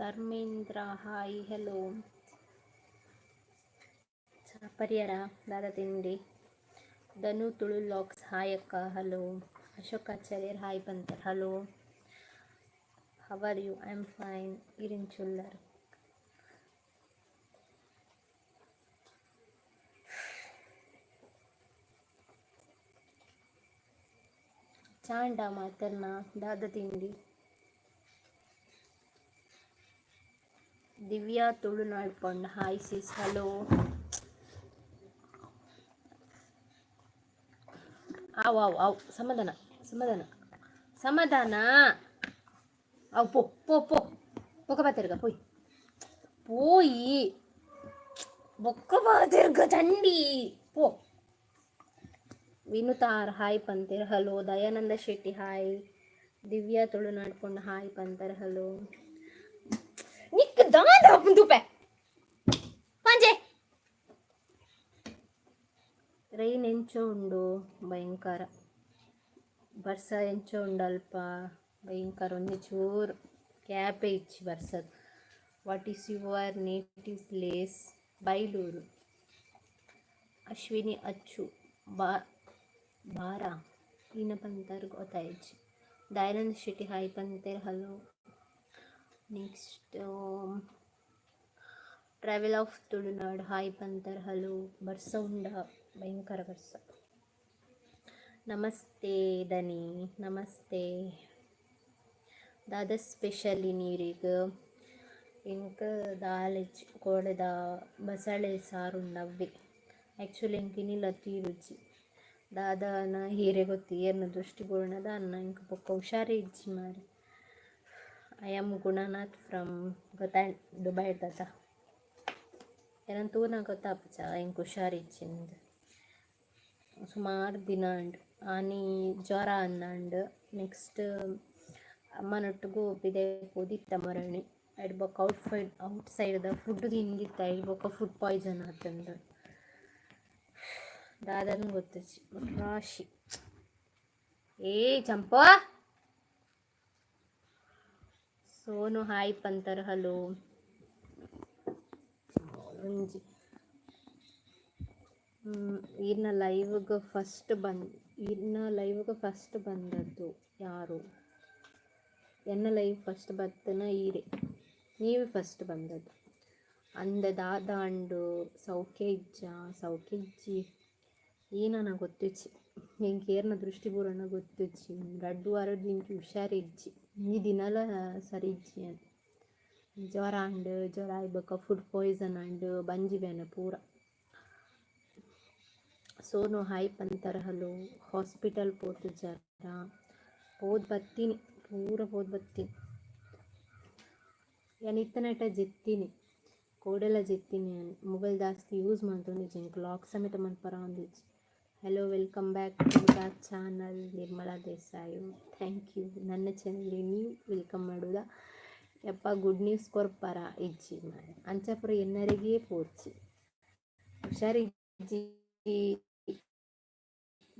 Dharmendra hi hello. ಪರಿಯರ ದಾದಾ ತಿಂಡಿ. ಧನು ತುಳು ಲಾಕ್ಸ್ ಹಾಯ್ ಅಕ್ಕ ಹಲೋ. ಅಶೋಕ್ ಆಚಾರ್ಯರ್ ಹಾಯ್ ಬಂತರ್ hello. How are you? I am fine. ಇರಿನ್ ಚುಲ್ಲರ್. ಚಾಂಡ ಮಾತರ್ನ ದಾದಾ ತಿಂಡಿ. ದಿವ್ಯಾ ತುಳುನಾಡ್ ಪೊಂಡ ಹಾಯ್ ಸಿಸ್ ಹಲೋ. ಆವ್ ಸಮಾಧಾನ ಸಮಾಧಾನ ಸಮಾಧಾನ. ಅವು ಪೋ ಪೋ ಪೋ ಬೊಕ್ಕ ಬಾತಿರ್ಗ ಪೋಯ್ ಪೋಯಿ ಬೊಕ್ಕ ಬಾತಿರ್ಗ ಚಂಡಿ ಪೋ. ವಿನುತಾರ್ ಹಾಯ್ ಪಂತೇರ್ ಹಲೋ. ದಯಾನಂದ ಶೆಟ್ಟಿ ಹಾಯ್. ದಿವ್ಯಾ ತುಳುನಾಡ್ ಪೊಂಡ ಹಾಯ್ ಪಂತರ್ ಹಲೋ. ನಿಕ್ ದಾದ ತುಪೆ ಪಂಜೆ. ರೈನ್ ಎಂಚೋ ಉಂಡು ಭಯಂಕರ. ಬರ್ಸ ಎಂಚೋ ಉಂಡು ಅಲ್ಪ ಭಯಂಕರ. ಒಂದು ಚೂರು ಕ್ಯಾಪೆ ಇಚ್ಚಿ ಬರ್ಸದ್. What is your native place? Bailur. Ashwini Achchu ಬಾರ ಇನ್ನ ಪಂತರ್ ಗೊತ್ತಾಯ್ತು. ದಯಾನಂದ ಶೆಟ್ಟಿ ಹಾಯ್ ಪಂತೇರ್ hello. Next travel of Tulunad hi ಪಂತರ್ ಹಲೋ. ಬರ್ಸ ಉಂಡ ಭಯಂಕರ ಬರ್ಸ. ನಮಸ್ತೆ ದನಿ ನಮಸ್ತೆ. ದಾದ ಸ್ಪೆಷಲ್ ನೀರಿಗೆ ಇಂಕ ದಾಲ್ ಕೋಡೆದ ಬಸಳೆ ಸಾರು ಉಂಡವ್ವೆ. ಆ್ಯಕ್ಚುಲಿ ಇಂಕಿನಿಲ್ಲ ತೀ ರುಚಿ. ದಾದಾನ ಹೀರೆ ಗೊತ್ತಿ ಏರ್ನ ದೃಷ್ಟಿ ಬೋರ್ಣದ ಅನ್ನ ಇಂಕ ಪೊಕ್ಕ ಹುಷಾರೇ ಇಜ್ಜಿ ಮಾರಿ. ಐ ಆಮ್ ಗುಣನಾಥ್ ಫ್ರಮ್ ಗೊತ್ತಾ ದುಬೈ ಇರ್ತದ ಏನಂತ ತೂನ ಗೊತ್ತಾಪಚ ಇಂಕ ಹುಷಾರಿಚ್ಚಿಂದು. ಸುಮಾರು ದಿನ ಉಂಡು ಆನಿ ಜ್ವರ ಅನ್ನಂಡು. ನೆಕ್ಸ್ಟ್ ಅಮ್ಮನೊಟ್ಟಿಗೂ ಬಿದೆ ಓದಿತ್ತ ಮರಣಿ ಐಡ್ ಬೊಕ್ಕ ಔಟ್ ಸೈಡ್ದ ಫುಡ್ ತಿಂದಿತ್ತ ಐಡ್ ಬೊಕ್ಕ ಫುಡ್ ಪಾಯ್ಸನ್ ಆತಂದು. ದಾದನು ಗೊತ್ತಿಚ್ಚಿ ರಾಶಿ. ಏ ಚಂಪಾ ಸೋನು ಹಾಯ್ ಪಂತರ್ ಹಲೋ. ಒಂಜಿ ಈರ್ನ ಲೈವ್ಗೆ ಫಸ್ಟ್ ಬಂದದ್ದು ಯಾರು? ಎನ್ನ ಲೈವ್ ಫಸ್ಟ್ ಬರ್ತನ ಈರೆ ನೀವು ಫಸ್ಟ್ ಬಂದದ್ದು. ಅಂದ ದಾದ ಅಂಡು ಸೌಖ್ಯ ಇಜ್ಜಿ ಏನನ ಗೊತ್ತಿಚ್ಚಿ ಇಂಕ ಏರ್ನ ದೃಷ್ಟಿ ಪೂರಣ ಗೊತ್ತಿಚ್ಚಿ. 2 ವಾರ ಇಂಕಿ ಹುಷಾರಿಜ್ಜಿ ಈ ದಿನಲ ಸರಿ ಇಜ್ಜಿ ಅಂತ. ಜ್ವರ ಆಯ್ಬಕ್ಕ ಫುಡ್ ಪಾಯ್ಸನ್ ಅಂಡು ಬಂಜಿಬೇನೆ ಪೂರ. ಸೋನು ಹಾಯ್ ಪಂತರ್ ಹಲೋ. ಹಾಸ್ಪಿಟಲ್ ಪೋತು ಜರ ಪೋದ್ ಬತ್ತೀನಿ ಪೂರ ಪೋದ್ ಬತ್ತೀನಿ. ಯಾನ್ ಇತ್ತನಟ ಜೆತ್ತೀನಿ ಕೋಡೆಲ್ಲ ಜೆತ್ತೀನಿ. ಮೊಬೈಲ್ ಜಾಸ್ತಿ ಯೂಸ್ ಮಾಡ್ಕೊಂಡಿದ್ದೀನಿ. ಲಾಕ್ ಸಮೇತ ಮನ್ಪರ ಒಂದಿಜ್ಜಿ. Hello welcome back to the channel Nirmala Desai. Thank you. ನನ್ನ ಚಾನಲ್ಗೆ ನೀವು ವೆಲ್ಕಮ್ ಮಾಡೋದ ಯಪ್ಪ. ಗುಡ್ ನ್ಯೂಸ್ ಕೊರ್ಪರ ಇಜ್ಜಿ ಮಾರೆ ಅಂಚಪುರ ಎನ್ನರಿಗೇ ಪೋರ್ಚಿ ಹುಷಾರಿಜ್ಜಿ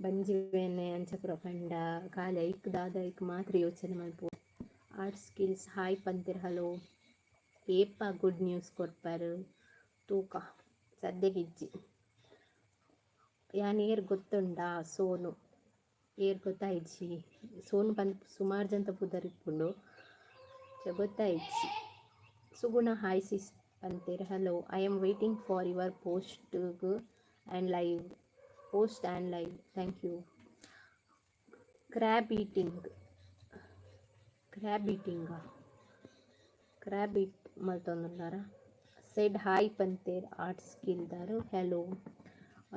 ಬಂಜಿವೇನೆ ಅಂಚಪುರ ಪಂಡ ಕಾಲ ಐಕ್ ದಾದ ಐಕ್ ಮಾತ್ರ ಯೋಚನೆ ಮಾಡ್ಬೋದು. ಆರ್ಟ್ ಸ್ಕಿಲ್ಸ್ ಹಾಯ್ ಪಂತಿರ್ ಹಲೋ. ಏಪ ಗುಡ್ ನ್ಯೂಸ್ ಕೊರ್ಪರು ತೂಕ ಸದ್ಯಗಿಜ್ಜಿ. ಯಾನ್ ಏರ್ ಗೊತ್ತುಂಡ ಸೋನು ಏರ್ ಗೊತ್ತಾಯ್ಜಿ. ಸೋನು ಬಂದು ಸುಮಾರು ಜನ ಪುದರಿಪ್ಪುಂಡು ಗೊತ್ತಾಯ್ಜಿ. ಸುಗುಣ ಹಾಯ್ ಸಿಸ್ ಪಂತೇರ್ hello. I am waiting for your post and live. Thank you. Crab eat ಮಲ್ತೊಂದುಲ್ಲಾರ. ಸೆಡ್ ಹಾಯ್ ಪಂತೇರ್ ಆರ್ಟ್ ಸ್ಕಿಲ್ದಾರು ಹಲೋ.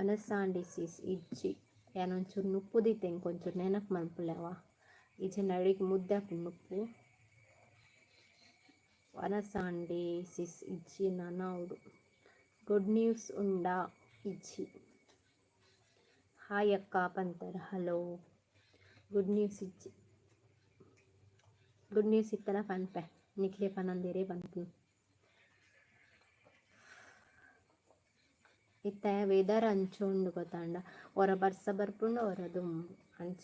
ಒನಸಾಂಡಿ ಸಿಸ್ ಇಜ್ಜಿ ಯಾನೊಂಚೂರು ನುಪ್ಪುದಿತ್ತೆ ಇಂಕೊಂಚೂರು ನೆನಪು ಮಲ್ಪುಲೆವ ಈಜೆ ನಡಿಗೆ ಮುದ್ದೆ ಹಾಕೊಂಡು ನುಪ್ಪು. ಒನಸಾಂಡಿ ಸಿಸ್ ಇಜ್ಜಿ ನನೌಡು. ಗುಡ್ ನ್ಯೂಸ್ ಉಂಡಾ ಇಜ್ಜಿ. ಹಾಯ್ ಅಕ್ಕ ಪಂತರ್ ಹಲೋ. ಗುಡ್ ನ್ಯೂಸ್ ಇಜ್ಜಿ. ಗುಡ್ ನ್ಯೂಸ್ ಇತ್ತನ ಪನ್ಪೆ ನಿಕ್ಲೆ ಪನಂದೇರೆ ಪನ್ಪು. ಇತ್ತ ವೆದರ್ ಅಂಚುಂಡು ಗೊತ್ತಾಂಡ ಹೊರ ಬರ್ಸ ಬರ್ಪುಂಡು ಹೊರ ದುಂಬು ಅಂಚ.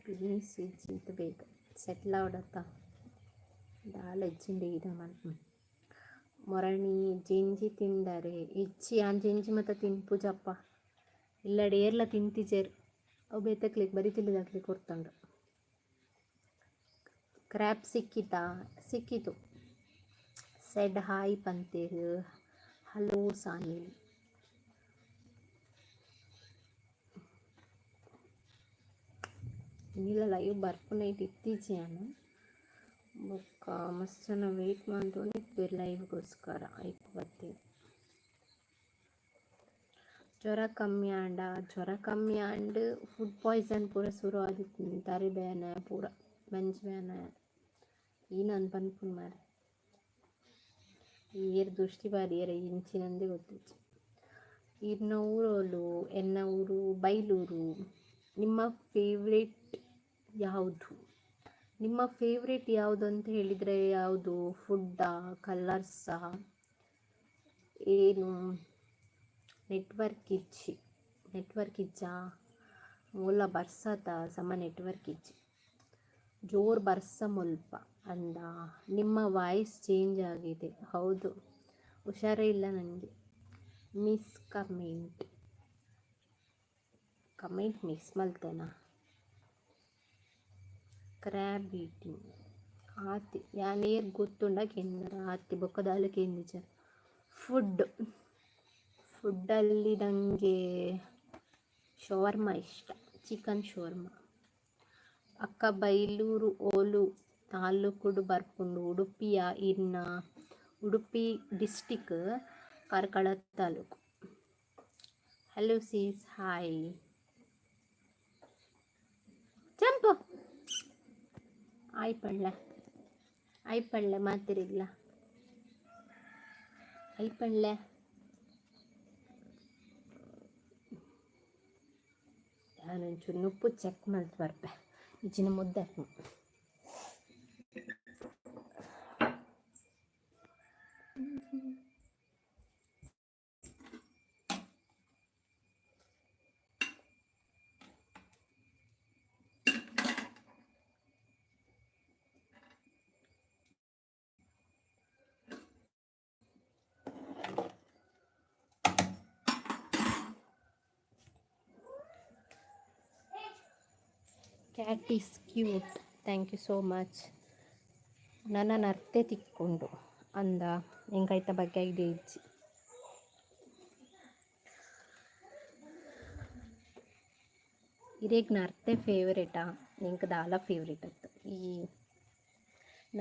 ಗುಡ್ ನ್ಯೂಸ್ ಇಜ್ಜಿ ಬೇಗ ಸೆಟ್ಲ್ ಆವಡತ್ತ. ದಾಲ್ ಹೆಚ್ಚಿಂಡಿ ಇದೆ ಮೊರಣಿ ಜೆಂಜಿ ತಿಂದರೆ ಇಚ್ಚಿ ಆನ್ ಜೆಂಜಿ ಮತ್ತು ತಿನ್ಪುಜಪ್ಪ ಇಲ್ಲಡೆ ಏರ್ಲ ತಿಂತಿಜೇರು ಅವು ಬೇತಕ್ಲಿಕ್ಕೆ ಬರೀ ತಿಳಿದಾಕ್ಲಿಕ್ಕೆ ಕೊಡ್ತಂಡು. ಕ್ರ್ಯಾಪ್ ಸಿಕ್ಕಿತು ಸೆಡ್ ಹಾಯ್ ಪಂತೇರು ಹಲೋ ಸಾನಿಲ್ ಇಲ್ಲ ಲೈವ್ ಬರ್ಪುನೈಟ್ ಇತ್ತೀಚೆನು ಬೊಕ್ಕ ಮಸ್ತ್ ಜನ ವೆಯ್ಟ್ ಮಾಡ್ಕೊಂಡು ಲೈವ್ಗೋಸ್ಕರ ಆಯ್ತು ಬರ್ತೀವಿ. ಜ್ವರ ಕಮ್ಮಿ ಆಂಡ್ ಫುಡ್ ಪಾಯ್ಸನ್ ಪೂರ ಶುರು ಆದಿತ್ತು ತರಿ ಬೇನೆ ಪೂರ ಮಂಜು ಬೇನೆ ಈ ನಾನು ಪನ್ಪುನ್ ಮಾರೆ ಏರ್ ದೃಷ್ಟಿ ಬಾರಿಯರ ಇಂಚಿನಂದೇ ಗೊತ್ತಿತ್ತು. ಇನ್ನ ಊರೋಲು ಎನ್ನ ಊರು ಬೈಲೂರು. ನಿಮ್ಮ ಫೇವ್ರೇಟ್ ಯಾವುದು ಅಂತ ಹೇಳಿದರೆ ಯಾವುದು? ಫುಡ್ಡಾ, ಕಲರ್ಸಾ, ಏನು ನೆಟ್ವರ್ಕ್ ಇಜ್ಜಾ ಮೂಲ ಬರ್ಸತ ಸಮ ನೆಟ್ವರ್ಕ್ ಇಜ್ಜಿ ಜೋರು ಬರ್ಸ ಮುಲ್ಪ ಅಂದ. ನಿಮ್ಮ ವಾಯ್ಸ್ ಚೇಂಜ್ ಆಗಿದೆ. ಹೌದು, ಹುಷಾರೇ ಇಲ್ಲ ನನಗೆ. ಕಮೆಂಟ್ ಮಿಸ್ ಮಲ್ತೇನಾ? ಕ್ರ್ಯಾಬ್ ಈಟಿಂಗ್ ಆತಿ ಯಾನೇರು ಗೊತ್ತುಂಡ ಕೆಂದರ ಆತಿ ಬೊಕ್ಕದಾಲು ಕೆಂದಿಚ. ಫುಡ್ಡಲ್ಲಿ ನನಗೆ ಶವರ್ಮ ಇಷ್ಟ, ಚಿಕನ್ ಶವರ್ಮ. ಅಕ್ಕ ಬೈಲೂರು ಓಲು ತಾಲೂಕುಡು ಬರ್ಪುಂಡು Udupi district Karkala taluk. Hello sis hi Champu ಆಯ್ಪಳ್ಳೆ ಮಾತಿರಿಲ್ಲ ಐಪಳ್ಳೆ ನಾನೊಂಚೂರು ಉಪ್ಪು ಚೆಕ್ ಮಾಡ್ತು ಬರ್ಪೆ ಇಚ್ಚಿನ ಮುದ್ದೆ. Cat is cute, thank you so much. ನನ್ನನ್ನು ಅರ್ತೆ ತಿಕ್ಕೊಂಡು ಅಂದ ಎಂಗಾಯ್ತ ಬಗ್ಗೆ ಇದೆ ಇಜ್ಜಿ. ಇರೇಗ ನರ್ತೆ ಫೇವ್ರೇಟಾ? ನಿಂಗೆ ದಾಲ ಫೇವ್ರೇಟ್ ಅತ್ತು ಈ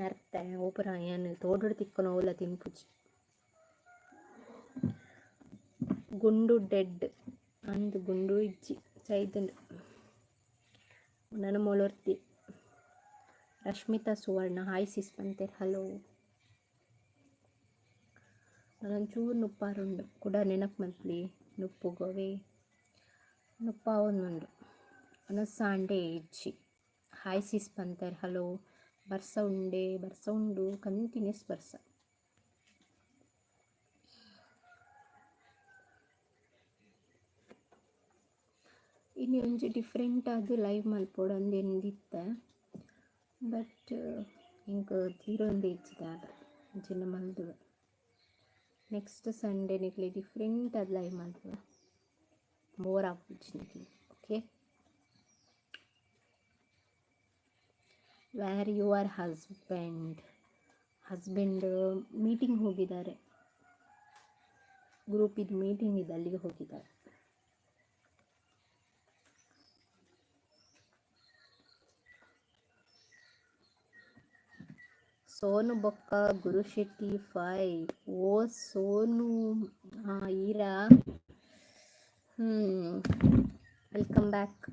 ನರ್ತೆ ಒಬ್ಬರ ಏನು ತೋಡು ತಿಕ್ಕೊಂಡು ಹೋಗಲ್ಲ ತಿನ್ಪುಜಿ. ಗುಂಡು ಡೆಡ್ ಅಂದು ಗುಂಡು ಇಜ್ಜಿ ಚೈತನ್ಯ ನನ್ನ ಮೊಳರ್ತಿ. ರಶ್ಮಿತಾ ಸುವರ್ಣ ಹಾಯ್ ಸಿಸ್ ಪಂತೇರ್ ಹಲೋ. ನಾನೊಂಚೂರು ನುಪ್ಪಾರುಂಡು ಕೂಡ ನೆನಪು ಮಲ್ಪಲಿ ನುಪ್ಪುಗೋವೆ ನುಪ್ಪ ಒಂದುಂಡು ಅನಸಾಂಡೆ ಇಜ್ಜಿ ಹಾಯ್ ಸಿಸ್ ಪಂತೇರ್ ಹಲೋ. ಬರ್ಸ ಉಂಡು ಕಂಟಿನ್ಯೂಸ್ ಬರ್ಸ. ಇನ್ನು ಒಂಚು ಡಿಫ್ರೆಂಟ್ ಅದು ಲೈವ್ ಮಲ್ಪೋಡು ಅಂದೆಂದಿತ್ತೆ ಬಟ್ ಇಂಕ ತೀರೊಂದು ಇಚ್ಚಿದೆ ಆಗ ಚಿನ್ನ ಮಲ್ದು. ನೆಕ್ಸ್ಟ್ ಸಂಡೇ ನಿಕ್ಲಿ ಡಿಫ್ರೆಂಟ್ ಅದು ಲೈವ್ ಮಲ್ಪುವ more opportunity. Okay, where your husband meeting ಹೋಗಿದ್ದಾರೆ, ಗ್ರೂಪಿದು ಮೀಟಿಂಗ್ ಇದೆ ಅಲ್ಲಿಗೆ ಹೋಗಿದ್ದಾರೆ. ಸೋನು ಬೊಕ್ಕ ಗುರುಶೆಟ್ಟಿ ಫೈ. ಓ ಸೋನು ಈರಾ, welcome back.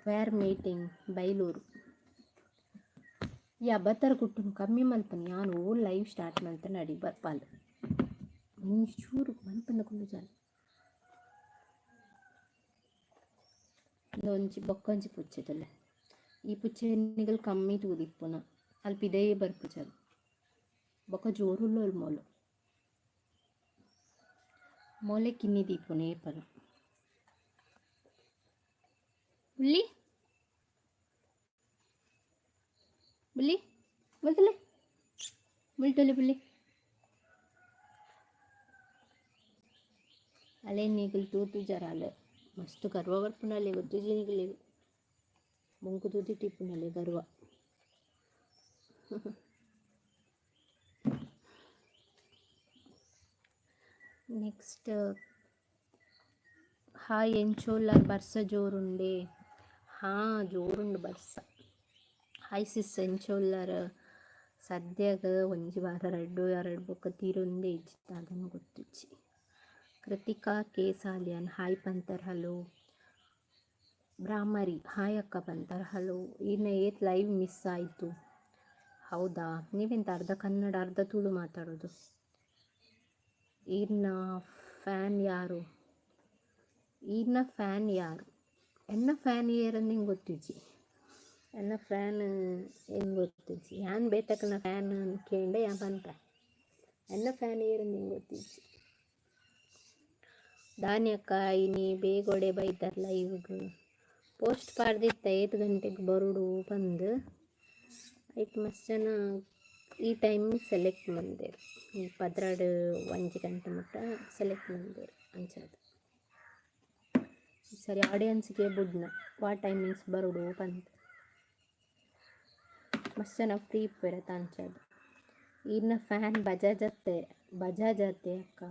Where meeting Bailur. ಬತ್ತರ ಕುಟ್ಟು ಕಮ್ಮಿ ಮಲ್ಪನೆ ನಾನು ಲೈವ್ ಸ್ಟಾರ್ಟ್ ಮಾಡ್ತಾನೆ ನಡಿ ಬರ್ಪಾಲು ಚೂರು ಮಲ್ಪಂದ ಕುಂದು ಜಾಲ ಒಂಚಿ ಬೊಕ್ಕೊಂಚಿ ಪುಚ್ಚದಲ್ಲ ಈ ಪುಚ್ಚೆನಿಗಳು ಕಮ್ಮಿ ತೂದಿಪ್ಪುನ ಅಲ್ಪ ಇದೇ ಬರ್ಪುಜಲ್ ಬೊಕ್ಕ ಜೋರುಲ್ಲ ಮೊಲೆ ಕಿನ್ನಿ ದೀಪುನೇ ಪಲು ಉಳ್ಳಿ ಬಿಲ್ಲಿ ಬಲ್ತಲೆ ಬಿಲ್ಟಲೆ ಬಿಲ್ಲಿ अले निकल तू जरा ले मस्त करवा वर पुनाले गुत्ती जी निकले मुंकु तूती टिपुनाले करवा नेक्स्ट हाय ಎಂಚೋಲ್ಲರ್ ಬರ್ಸ ಜೋರುಂಡೆ ಹಾ ಜೋರುಂಡು ಬರ್ಸ ಹಾಯ್ ಸಿಸ್ ಎಂಚೋಲ್ಲರ್ ಸದ್ಯಗ ಒಂಜಿ ವಾರ ಎರಡು ಬೊಕ್ಕ ತೀರೊಂದೆ ಇಜ್ಜಿತ್ತಾಗನು ಗೊತ್ತಿಚ್ಚಿ ಕೃತಿಕಾ ಕೇಸಾಲಿಯನ್ ಹಾಯ್ ಪಂತರ್ ಹಲೋ ಬ್ರಾಹ್ಮರಿ ಹಾಯ್ ಅಕ್ಕ ಪಂತರ್ ಹಲೋ ಇನ್ನು ಏತ್ ಲೈವ್ ಮಿಸ್ ಆಯಿತು ಹೌದಾ ನೀವೆಂತ ಅರ್ಧ ಕನ್ನಡ ಅರ್ಧ ತುಳು ಮಾತಾಡೋದು ಈರ್ನ ಫ್ಯಾನ್ ಯಾರು ಈರ್ನ ಫ್ಯಾನ್ ಯಾರು ಎನ್ನ ಫ್ಯಾನ್ ಏರನ್ನು ಹಿಂಗೆ ಗೊತ್ತಿಜ್ಜಿ ಎನ್ನ ಫ್ಯಾನ್ ಹೆಂಗೆ ಗೊತ್ತಿಜ್ಜಿ ಯಾನ್ ಬೇತಕ್ಕನ ಫ್ಯಾನ್ ಕೇಂಡೆ ಯಾ ಬಂತ ಎನ್ನ ಫ್ಯಾನ್ ಏರನ್ನು ಹಿಂಗೆ ಗೊತ್ತಿಜ್ಜಿ ಧಾನ್ಯಕ್ಕ ಇನಿ ಬೇಗೊಡೆ ಬೈತಾರಲ್ಲ ಇವಾಗ ಪೋಸ್ಟ್ ಪಾಡ್ದಿತ್ತ 5 ಗಂಟೆಗೆ ಬರುಡು ಬಂದು ಐಟ್ ಮಸ್ತ್ ಜನ ಈ ಟೈಮ್ ಸೆಲೆಕ್ಟ್ ಮಂದೇರು ಈ 12 ಗಂಟೆ ಮುಟ್ಟ ಸೆಲೆಕ್ಟ್ ಮಂದೇರು ಅಂಚದು ಸರಿ ಆಡಿಯನ್ಸ್ಗೆ ಬುಡ್ನ ವಾ ಟೈಮಿಂಗ್ಸ್ ಬರುಡು ಬಂದು ಮಸ್ತ್ ಜನ ಫ್ರೀ ಇಪ್ಪೆರತ್ತ ಅಂಚದು ಇನ್ನ ಫ್ಯಾನ್ ಬಜಾಜ್ ಅತ್ತೆ ಅಕ್ಕ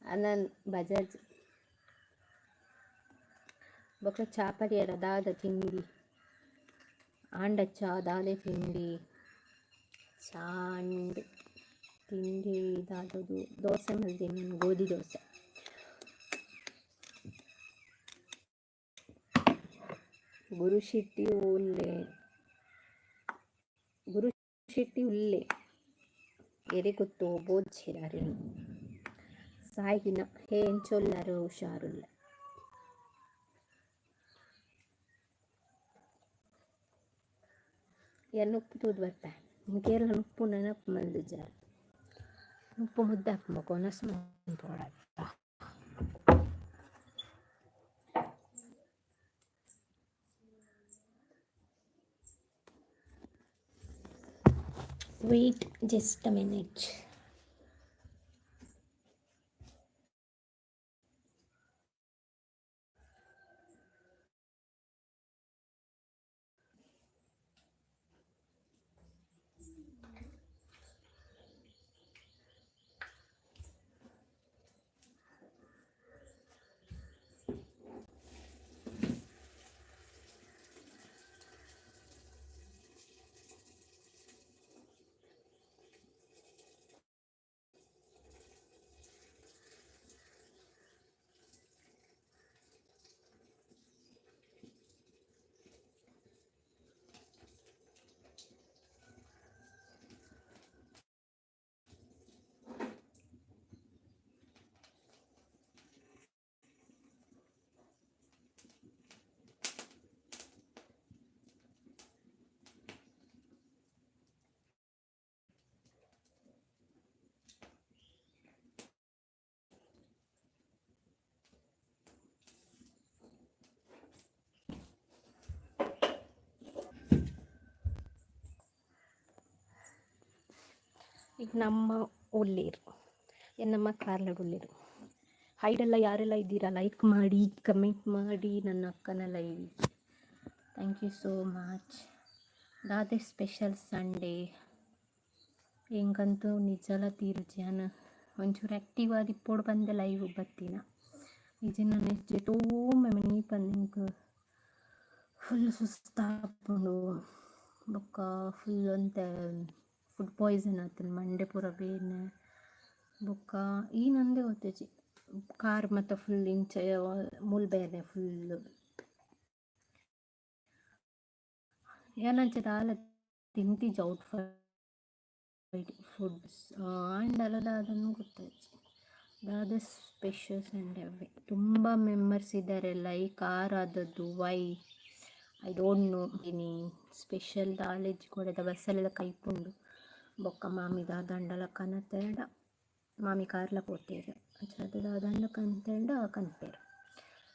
ಅನನ್ ಬಜಾಜ್ ಬೊಕ್ಕ ಚಾಪಡಿಯರ ದಾದ ತಿಂಡಿ ಆಂಡ ಚಾ ದಾದೆ ತಿಂಡಿ ಚಾಂಡ್ ತಿಂಡಿ ದಾದದು ದೋಸೆ ಮಲ್ದಿನಿ ನಾನು ಗೋಧಿ ದೋಸೆ ಗುರು ಶೆಟ್ಟಿ ಉಲ್ಲೆ ಎರೆ ಗೊತ್ತು ಬೋಧಿಸಿರಾರೆ ಸಾಯಿನ ಹೇ ಎಂಚೊಲ್ಲರು ಹುಷಾರುಲ್ಲ ಉಪ್ಪು ತೂದು ಬರ್ತಾ ಕೇರಳ ಉಪ್ಪು ನೆನಪು ಮಲ್ದಿದ್ದಾರೆ ಉಪ್ಪು ಮುದ್ದೆ ಹಾಕ್ಬೇಕು ನಸ್ಮ ವೇಟ್ ಜಸ್ಟ್ ಅ ಮಿನಿಟ್ ಈಗ ನಮ್ಮ ಒಳ್ಳೇರು ನಮ್ಮ ಕಾರ್ಲಡ್ ಒಳ್ಳೇರು ಹೈಡೆಲ್ಲ ಯಾರೆಲ್ಲ ಇದ್ದೀರಾ ಲೈಕ್ ಮಾಡಿ ಕಮೆಂಟ್ ಮಾಡಿ ನನ್ನ ಅಕ್ಕನ live thank you so much ದಾದೆ ಸ್ಪೆಷಲ್ ಸಂಡೇ ಹೆಂಗಂತೂ ನಿಜಲ ತೀರುಜಾನ ಒಂಚೂರು ಆ್ಯಕ್ಟಿವ್ ಆಗಿ ಇಪ್ಪೋಡು ಬಂದೆ ಲೈವ್ ಬತ್ತಿನ ನಿಜನ ನಿಜ ತೋಮೆ ಮನಿ ಬಂದು ಫುಲ್ ಸುಸ್ತಾಪುಂಡು ಬೊಕ್ಕ ಫುಲ್ ಅಂತ ಫುಡ್ ಪಾಯ್ಸನ್ ಆತನ ಮಂಡೆ ಪೂರ ಬೇನೆ ಬೊಕ್ಕ ಈ ನಂದೇ ಗೊತ್ತೇಜಿ ಕಾರ್ ಮತ್ತು ಫುಲ್ ಇಂಚ ಮುಲ್ಬೇನೆ ಫುಲ್ಲು ಏನಂಚದ ಆಲ ತಿಂತಿಜ ಔಟ್ ಫುಡ್ಸ್ ಆ್ಯಂಡ್ ಅಲ್ಲದ ಅದನ್ನು ಗೊತ್ತಾಯ್ತು ದಾದ ಸ್ಪೆಷಲ್ ಸಂಡೇ ಅವೇ ತುಂಬ ಮೆಂಬರ್ಸ್ ಇದ್ದಾರೆ ಲೈಕ್ ಆದದ್ದು ವೈ ಐ ಡೋಂಟ್ ನೋ ಇನಿ ಸ್ಪೆಷಲ್ ದಾಲೇಜ್ ಕೊಡದ ಬಸ್ಸಲ್ಲೆಲ್ಲ ಕೈಪುಂಡು ಬೊಕ್ಕ ಮಾಮಿ ದಾದಂಡಲ ಕನತೆಂಡ ಮಾಮಿ ಕಾರ್ಲ ಪೋತೇರು ಅದು ದಾದಂಡ ಕಂತೆಂಡ ಕಂತೇರು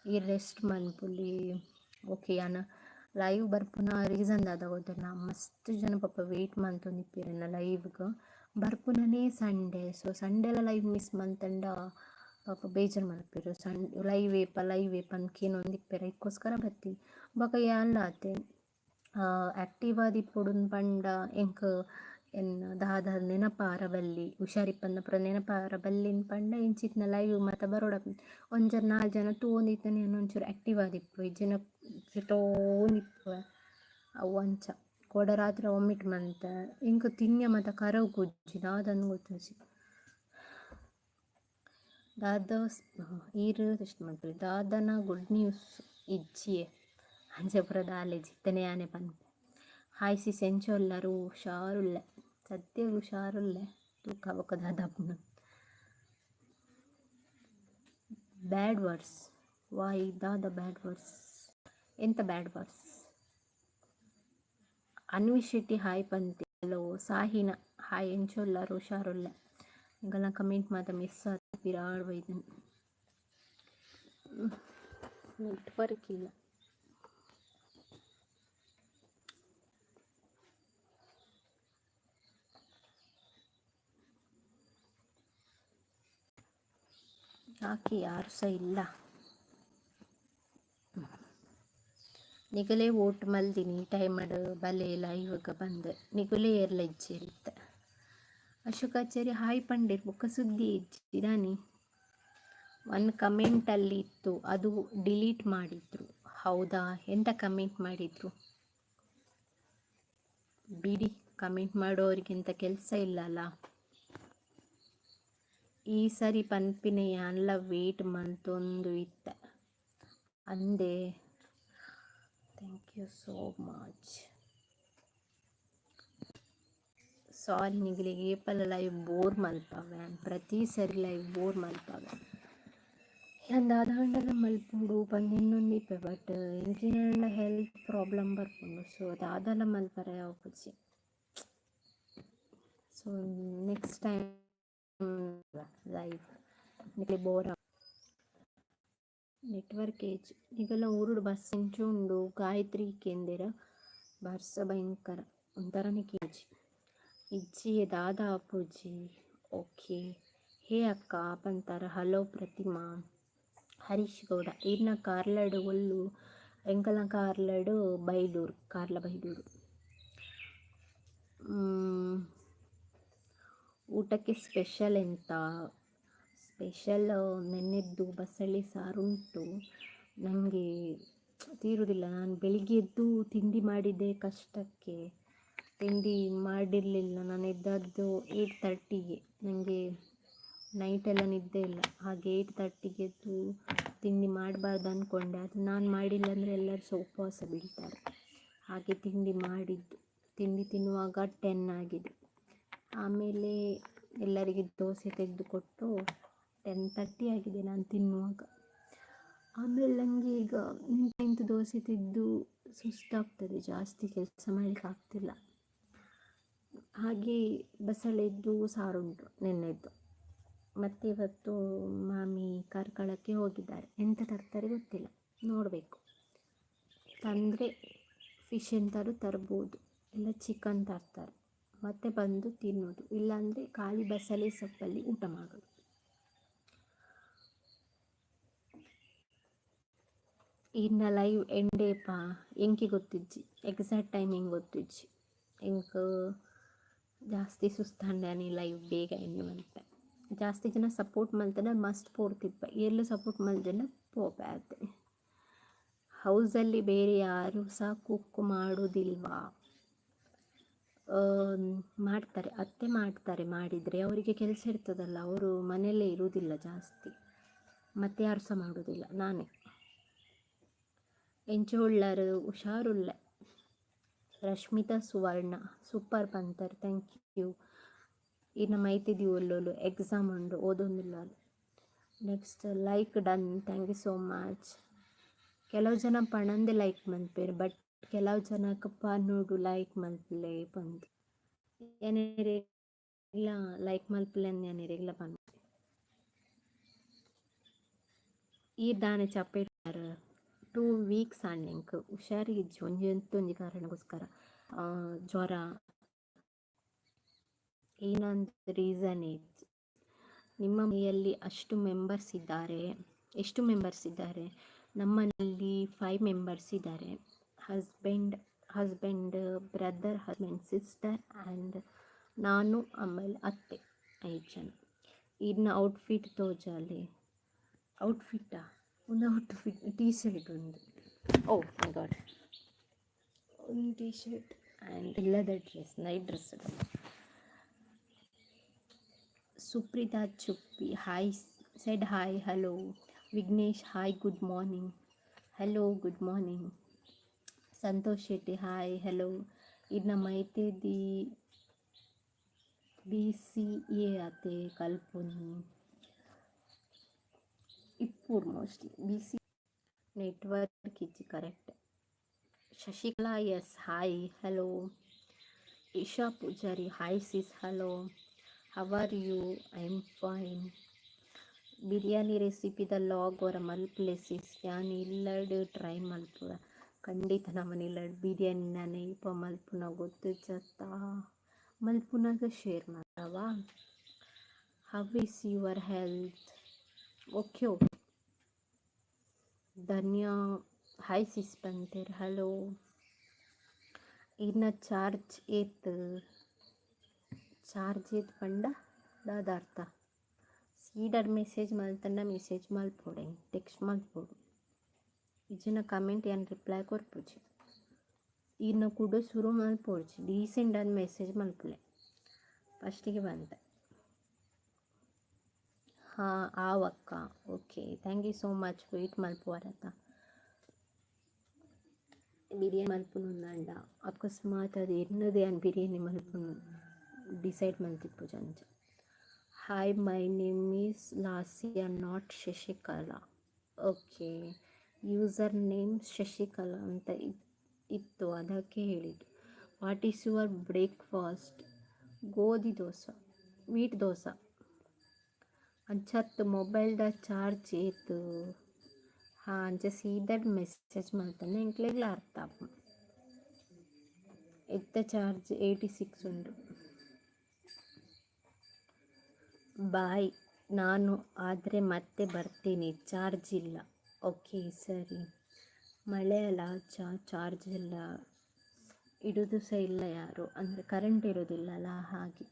ಈ ರೆಸ್ಟ್ ಮನ್ಪುಲಿ ಓಕೆ ಅನ್ನ ಲೈವ್ ಬರ್ಪುನ ರೀಸನ್ ದಾದ ಗೊತ್ತಿಲ್ಲ. ಮಸ್ತ್ ಜನ ಪಾಪ ವೆಯ್ಟ್ ಮಂತೊಂದಿಪ್ಪೇರನ್ನ ಲೈವ್ಗೆ ಬರ್ಪುನನೇ ಸಂಡೇ. ಸೊ ಸಂಡೆಲ ಲೈವ್ ಮಿಸ್ ಮಂತಂಡ ಪಾಪ ಬೇಜಾರು ಮಲ್ಪೇರು. ಲೈವ್ ಏಪ ಅನ್ಕೇನೊಂದಿಪ್ಪೇರ ಇದಕ್ಕೋಸ್ಕರ ಬರ್ತೀವಿ. ಬೊಕ ಯಾನ್ಲ ಆತೆ ಆ್ಯಕ್ಟಿವ್ ಆದಿಪ್ಪೊಡುನ್ ಪಂಡ ಎಂಕ್ ದಾದ ನೆನಪಾರ ಬಲ್ಲಿ ಹುಷಾರಿಪ್ಪಂದ ಪುರ ನೆನಪಾರ ಬಲ್ಲಿನ ಪಂಡ ಇಂಚಿತ್ನ ಲೈವ್ ಮಾತ ಬರೋಡ ಒಂಜರ್ 4 ಜನ ತೂಂದಿತ್ತನೆ ಒಂಚೂರು ಆ್ಯಕ್ಟಿವ್ ಆದಿಪ್ಪು ಇಜ್ಜಿನ ಸಿಟೋಂದಿಪ್ಪು ಅವು ಅಂಚ ಕೊಡ ರಾತ್ರಿ ಒಮ್ಮಿಟ್ ಮಂತ ಇಂಕ ತಿನ್ಯ ಮತ ಕರವು ಕುಜ್ಜಿ ದಾದನ್ನು ಗೊತ್ತಿಸಿ ದಾದ ಈರು ಎಷ್ಟು ಮಾಡ್ತಾರೆ ದಾದನ ಗುಡ್ ನ್ಯೂಸ್ ಇಜ್ಜಿಯೇ ಅಂಜಪುರ ದಾಲೆ ಜಿತ್ತನೆ ಆನೆ ಪನ್ಪೆ ಹಾಯ್ ಸಿ ಸೆಂಚೊಲ್ಲರು ಹುಷಾರುಲ್ಲೆ ಸದ್ಯ ಹುಷಾರುಲ್ಲೆ ತೂಕ ಬೊಕ ದಾದಾಪುನ ಬ್ಯಾಡ್ ವರ್ಡ್ಸ್ ವಾಯ್ ದಾದ ಬ್ಯಾಡ್ ವರ್ಡ್ಸ್ ಎಂತ bad words. Anvi Shetty hi ಪಂತೆ ಹಲೋ ಸಾಹಿನ ಹಾಯ್ ಎಂಚೊಲ್ಲರು ಹುಷಾರುಲ್ಲೆ ಇಂಗೆಲ್ಲ ಕಮೆಂಟ್ ಮಾತ ಮಿಸ್ ಆದ ಪಿರಾಡ್ ಬೈದನು ನೆಟ್ವರ್ಕ್ ಇಲ್ಲ. ಯಾಕೆ ಯಾರು ಸಹ ಇಲ್ಲ. ನಿಗಲೇ ಓಟ್ ಮಲ್ದಿನಿ ಟೈಮಡ್ ಬಲೆ ಲೈವ್ಗೆ ಬಂದು ನಿಗುಲೇ ಏರ್ಲ ಇಜ್ಜಿರಿತ್ತ ಅಶೋಕಾಚಾರ್ಯ ಹಾಯ್ ಪಂಡಿರ್ ಬೊಕ್ಕ ಸುದ್ದಿ ಇಜ್ಜಿದಾನಿ. ಒಂದು ಕಮೆಂಟಲ್ಲಿ ಇತ್ತು ಅದು ಡಿಲೀಟ್ ಮಾಡಿದ್ರು. ಹೌದಾ, ಎಂತ ಕಮೆಂಟ್ ಮಾಡಿದ್ರು? ಬಿಡಿ, ಕಮೆಂಟ್ ಮಾಡೋರಿಗಿಂತ ಕೆಲಸ ಇಲ್ಲಲ್ಲ. ಈ ಸರಿ ಪನ್ಪಿನ ಯಾನ್ಲ ವೇಟ್ ಮಂತೊಂದು ಇತ್ತ ಅಂದೆ. Thank you so much. Sorry ನಿಗಲಿಗೆ ಏಪಲ ಲೈವ್ ಬೋರ್ ಮಲ್ಪವೆ ಪ್ರತಿ ಸರಿ ಲೈವ್ ಬೋರ್ ಮಲ್ಪವೆ ದಾದಾಂಡಲ ಮಲ್ಪುಂಡು ಪಂದಿನ್ನೊಂದಿಪ್ಪೆ ಬಟ್ ಎಂಚಿನ ಹೆಲ್ತ್ ಪ್ರಾಬ್ಲಮ್ ಬರ್ಪುಂಡು. ಸೊ ದಾದಲ ಮಲ್ಪರೆ ಅವಪುಜಿ. ಸೊ ನೆಕ್ಸ್ಟ್ ಟೈಮ್ ಲೈವ್ ನಿಗಲಿ ಬೋರ್ ನೆಟ್ವರ್ಕ್ ಏಜ್ ಈಗೆಲ್ಲ ಊರುಡು ಬಸ್ ಇಂಚು ಉಂಡು ಗಾಯತ್ರಿ ಕೇಂದ್ರ ಬರ್ಸ ಭಯಂಕರ ಒಂಥರನೇ ಕೇಜಿ ಇಜ್ಜಿಯೇ ದಾದ ಅಪ್ಪುಜಿ. ಓಕೆ ಹೇ ಅಕ್ಕ ಪಂತಾರ ಹಲೋ ಪ್ರತಿಮಾ ಹರೀಶ್ ಗೌಡ ಇರ್ನ ಕಾರ್ಲಾಡು ಒಲ್ಲು ಎಂಕಲ ಕಾರ್ಲಾಡು ಬೈಲೂರು ಕಾರ್ಲ ಬೈಲೂರು. ಊಟಕ್ಕೆ ಸ್ಪೆಷಲ್ ಎಂತ? ಸ್ಪೆಷಲ್ ನೆನ್ನೆದ್ದು ಬಸಳೆ ಸಾರುಂಟು. ನನಗೆ ತೀರುವುದಿಲ್ಲ. ನಾನು ಬೆಳಿಗ್ಗೆ ಎದ್ದು ತಿಂಡಿ ಮಾಡಿದ್ದೆ ಕಷ್ಟಕ್ಕೆ. ತಿಂಡಿ ಮಾಡಿರಲಿಲ್ಲ. ನಾನು ಎದ್ದದ್ದು 8:30ಗೆ. ನನಗೆ ನೈಟೆಲ್ಲ ನಿದ್ದೆ ಇಲ್ಲ. ಹಾಗೆ 8:30ಗೆ ಎದ್ದು ತಿಂಡಿ ಮಾಡಬಾರ್ದು ಅಂದ್ಕೊಂಡೆ. ಅದು ನಾನು ಮಾಡಿಲ್ಲ ಅಂದರೆ ಎಲ್ಲರೂ ಸಹ ಉಪವಾಸ ಬೀಳ್ತಾರೆ. ಹಾಗೆ ತಿಂಡಿ ಮಾಡಿದ್ದು. ತಿಂಡಿ ತಿನ್ನುವಾಗ 10 ಆಗಿದೆ. ಆಮೇಲೆ ಎಲ್ಲರಿಗೆ ದೋಸೆ ತೆಗೆದು ಕೊಟ್ಟು 10:30 ಆಗಿದೆ ನಾನು ತಿನ್ನುವಾಗ. ಆಮೇಲೆ ನನಗೆ ಈಗ ನಿಂತು ದೋಸೆ ತೆಗೆದು ಸುಸ್ತಾಗ್ತದೆ, ಜಾಸ್ತಿ ಕೆಲಸ ಮಾಡಲಿಕ್ಕೆ ಆಗ್ತಿಲ್ಲ. ಹಾಗೆ ಬಸಳೆದ್ದು ಸಾರುಂಟು ನೆನ್ನೆದ್ದು. ಮತ್ತು ಇವತ್ತು ಮಾಮಿ ಕಾರ್ಕಳಕ್ಕೆ ಹೋಗಿದ್ದಾರೆ. ಎಂತ ತರ್ತಾರೆ ಗೊತ್ತಿಲ್ಲ, ನೋಡಬೇಕು. ತಂದರೆ ಫಿಶ್ ಎಂತಾದ್ರು ತರ್ಬೋದು, ಇಲ್ಲ ಚಿಕನ್ ತರ್ತಾರೆ. ಮತ್ತೆ ಬಂದು ತಿನ್ನೋದು, ಇಲ್ಲಾಂದರೆ ಖಾಲಿ ಬಸಳೆ ಸೊಪ್ಪಲ್ಲಿ ಊಟ ಮಾಡೋದು. ಇನ್ನು ಲೈವ್ ಎಂಡೇಪ ಎಂಕಿ ಗೊತ್ತಿಜ್ಜಿ, ಎಕ್ಸಾಕ್ಟ್ ಟೈಮಿಂಗ್ ಗೊತ್ತಿಜ್ಜಿ. ಎಂಕ ಜಾಸ್ತಿ ಸುಸ್ತಾಂಡಾನಿ ಲೈವ್ ಬೇಗ ಎಂಡು ಮಲ್ಪೆ. ಜಾಸ್ತಿ ಜನ ಸಪೋರ್ಟ್ ಮಲ್ತಂದ್ರೆ ಮಸ್ಟ್ ಪೋಡ್ತಿಪ್ಪ. ಎಲ್ಲೂ ಸಪೋರ್ಟ್ ಮಲ್ತಂದ್ರೆ ಪೋಪೆ ಆತೆ. ಹೌಸಲ್ಲಿ ಬೇರೆ ಯಾರು ಸಹ ಕುಕ್ ಮಾಡೋದಿಲ್ವಾ? ಮಾಡ್ತಾರೆ, ಅತ್ತೆ ಮಾಡ್ತಾರೆ. ಮಾಡಿದರೆ ಅವರಿಗೆ ಕೆಲಸ ಇರ್ತದಲ್ಲ, ಅವರು ಮನೆಯಲ್ಲೇ ಇರುವುದಿಲ್ಲ ಜಾಸ್ತಿ. ಮತ್ತೆ ಯಾರು ಸಹ ಮಾಡೋದಿಲ್ಲ, ನಾನೇ. ಎಂಚು ಉಳ್ಳರು ಹುಷಾರುಳ್ಳ. ರಶ್ಮಿತಾ ಸುವರ್ಣ ಸೂಪರ್ ಪಂತರ್, ಥ್ಯಾಂಕ್ ಯು. ಇನ್ನು ಮೈತಿದ್ದಿ ಒಳ್ಳೊಳ್ಳು ಎಕ್ಸಾಮ್ ಉಂಡು, ಓದೊಂದಿಲ್ಲ. Next like done, thank you so much. ಕೆಲವು ಜನ ಪಣಂದೆ ಲೈಕ್ ಮಲ್ಪೇರು, ಬಟ್ ಕೆಲವು ಜನಕ್ಕೆ ಪನ್ನೋಡು ಲೈಕ್ ಮಲ್ಪಲೆ ಬಂದು ಏನೇರೆಗ್ಲ ಲೈಕ್ ಮಲ್ಪಲೆ ಏನೇರೆಗ್ಲ ಬಂದು ಈ ದಾನೆ ಚಪ್ಪೆ 2 ವೀಕ್ಸ್ ಆಂಡ್ಲಿಂಕ್ ಹುಷಾರಿಜ್ಜಿ ಒಂಜಿ ಕಾರಣಕ್ಕೋಸ್ಕರ ಜ್ವರ ಏನೊಂದು ರೀಸನ್ ಇತ್ತು. ನಿಮ್ಮ ಮನೆಯಲ್ಲಿ ಎಷ್ಟು ಮೆಂಬರ್ಸ್ ಇದ್ದಾರೆ? ನಮ್ಮನೆಯಲ್ಲಿ 5 ಮೆಂಬರ್ಸ್ ಇದ್ದಾರೆ. Husband, brother, husband, sister and ನಾನು, ಆಮೇಲೆ ಅತ್ತೆ, 5 ಜನ. ಇನ್ನು ಔಟ್ಫಿಟ್ ತೋಜಾಲೆ ಒಂದು ಔಟ್ಫಿಟ್ ಟೀ ಶರ್ಟ್ ಒಂದು ಮೈ ಗಾಡ್ ಒಂದು ಟೀ ಶರ್ಟ್ ಆ್ಯಂಡ್ ಇಲ್ಲದ ಡ್ರೆಸ್, ನೈಟ್ ಡ್ರೆಸ್. ಸುಪ್ರೀತಾ ಚುಪ್ಪಿ said hi, hello. Vignesh, hi, good morning. Hello, good morning. Santosh Shetty, hi, hello. ಇನ್ನು ಮೈತೇದಿ BCA ಆತೆ ಕಲ್ಪುನಿ ಇಪ್ಪೂರು ಮೋಸ್ಟ್ಲಿ BC ನೆಟ್ವರ್ಕ್ ಇಜ್ಜಿ correct. Shashikala, yes, hi, hello. Isha Poojari, hi sis, hello. How are you? I am fine. Biryani ರೆಸಿಪಿದ ಲಾಗ್ ಅವರ ಮಲ್ಪುಲೆ ಸಿಸ್ ಯಾನ್ ಇಲ್ಲಡ್ ಟ್ರೈ ಮಲ್ಪುವ ಖಂಡಿತ ನಮ್ಮನೆ ಇಲ್ಲಡ್ ಬಿರಿಯಾನಿ ನಾನೇ ಇಪ್ಪ ಮಲ್ಪುನ ಗೊತ್ತು ಜತ್ತ ಮಲ್ಪುನಾಗ ಶೇರ್ ಮಾಡವ. How is your health? Okay. Dhanya, hi sis ಪಂತೇರ್, ಹಲೋ. ಇನ್ನು ಚಾರ್ಜ್ ಏತ್ ಪಂಡ ದಾದಾರ್ಥ ಸೀಡರ್ ಮೆಸೇಜ್ ಮಲ್ಪೊಡೆ ಟೆಕ್ಸ್ಟ್ ಮಲ್ಪೊಡು ಇಜ್ಜಿನ ಕಮೆಂಟ್ ಏನು ರಿಪ್ಲೈ ಕೊರ್ಪುಜಿ. ಇನ್ನು ಕೂಡ ಶುರು ಮಲ್ಪೊಡ್ಜಿ ಡೀಸೆಂಟ್ ಆದ ಮೆಸೇಜ್ ಮಲ್ಪಲೆ ಫಸ್ಟಿಗೆ ಬಂದ. ಹಾಂ ಆವಕ್ಕ, okay, thank you so much. Wait ಮಲ್ಪುವರತ್ತ ಬಿರಿಯಾನಿ ಮಲ್ಪುನು ಅಂಡ ಅಕಸ್ಮಾತ್ ಅದು ಎನ್ನದೇ ಅನ್ ಬಿರಿಯಾನಿ ಮಲ್ಪುನು ಡಿಸೈಡ್ ಮಲ್ತಿಪ್ಪು ಜಂಜ. Hi, my name is Lasiya, not Shashikala. Okay, user name Shashikala ಅಂತ ಇತ್ತು, ಅದಕ್ಕೆ ಹೇಳಿದ್ದು. What is your breakfast? ಗೋಧಿ ದೋಸೆ, ವೀಟ್ ದೋಸೆ. ಅಂಚತ್ತು ಮೊಬೈಲ್ದ ಚಾರ್ಜ್ ಏತು ಹಾಂ ಅಂಚ ಸೀದಡ್ ಮೆಸೇಜ್ ಮಾಡ್ತಾನೆ ಎಂಕ್ಲೆಗ್ಲ ಅರ್ಥ ಎತ್ತ ಚಾರ್ಜ್ 86 ಉಂಡು. ಬಾಯ್, ನಾನು ಆದರೆ ಮತ್ತೆ ಬರ್ತೀನಿ, ಚಾರ್ಜ್ ಇಲ್ಲ. ಓಕೆ ಸರಿ. ಮಳೆ ಅಲ್ಲ, ಚಾರ್ಜ್ ಎಲ್ಲ ಇಡೋದು ಸಹ ಇಲ್ಲ ಯಾರು, ಅಂದರೆ ಕರೆಂಟ್ ಇರೋದಿಲ್ಲಲ್ಲ ಹಾಗೆ.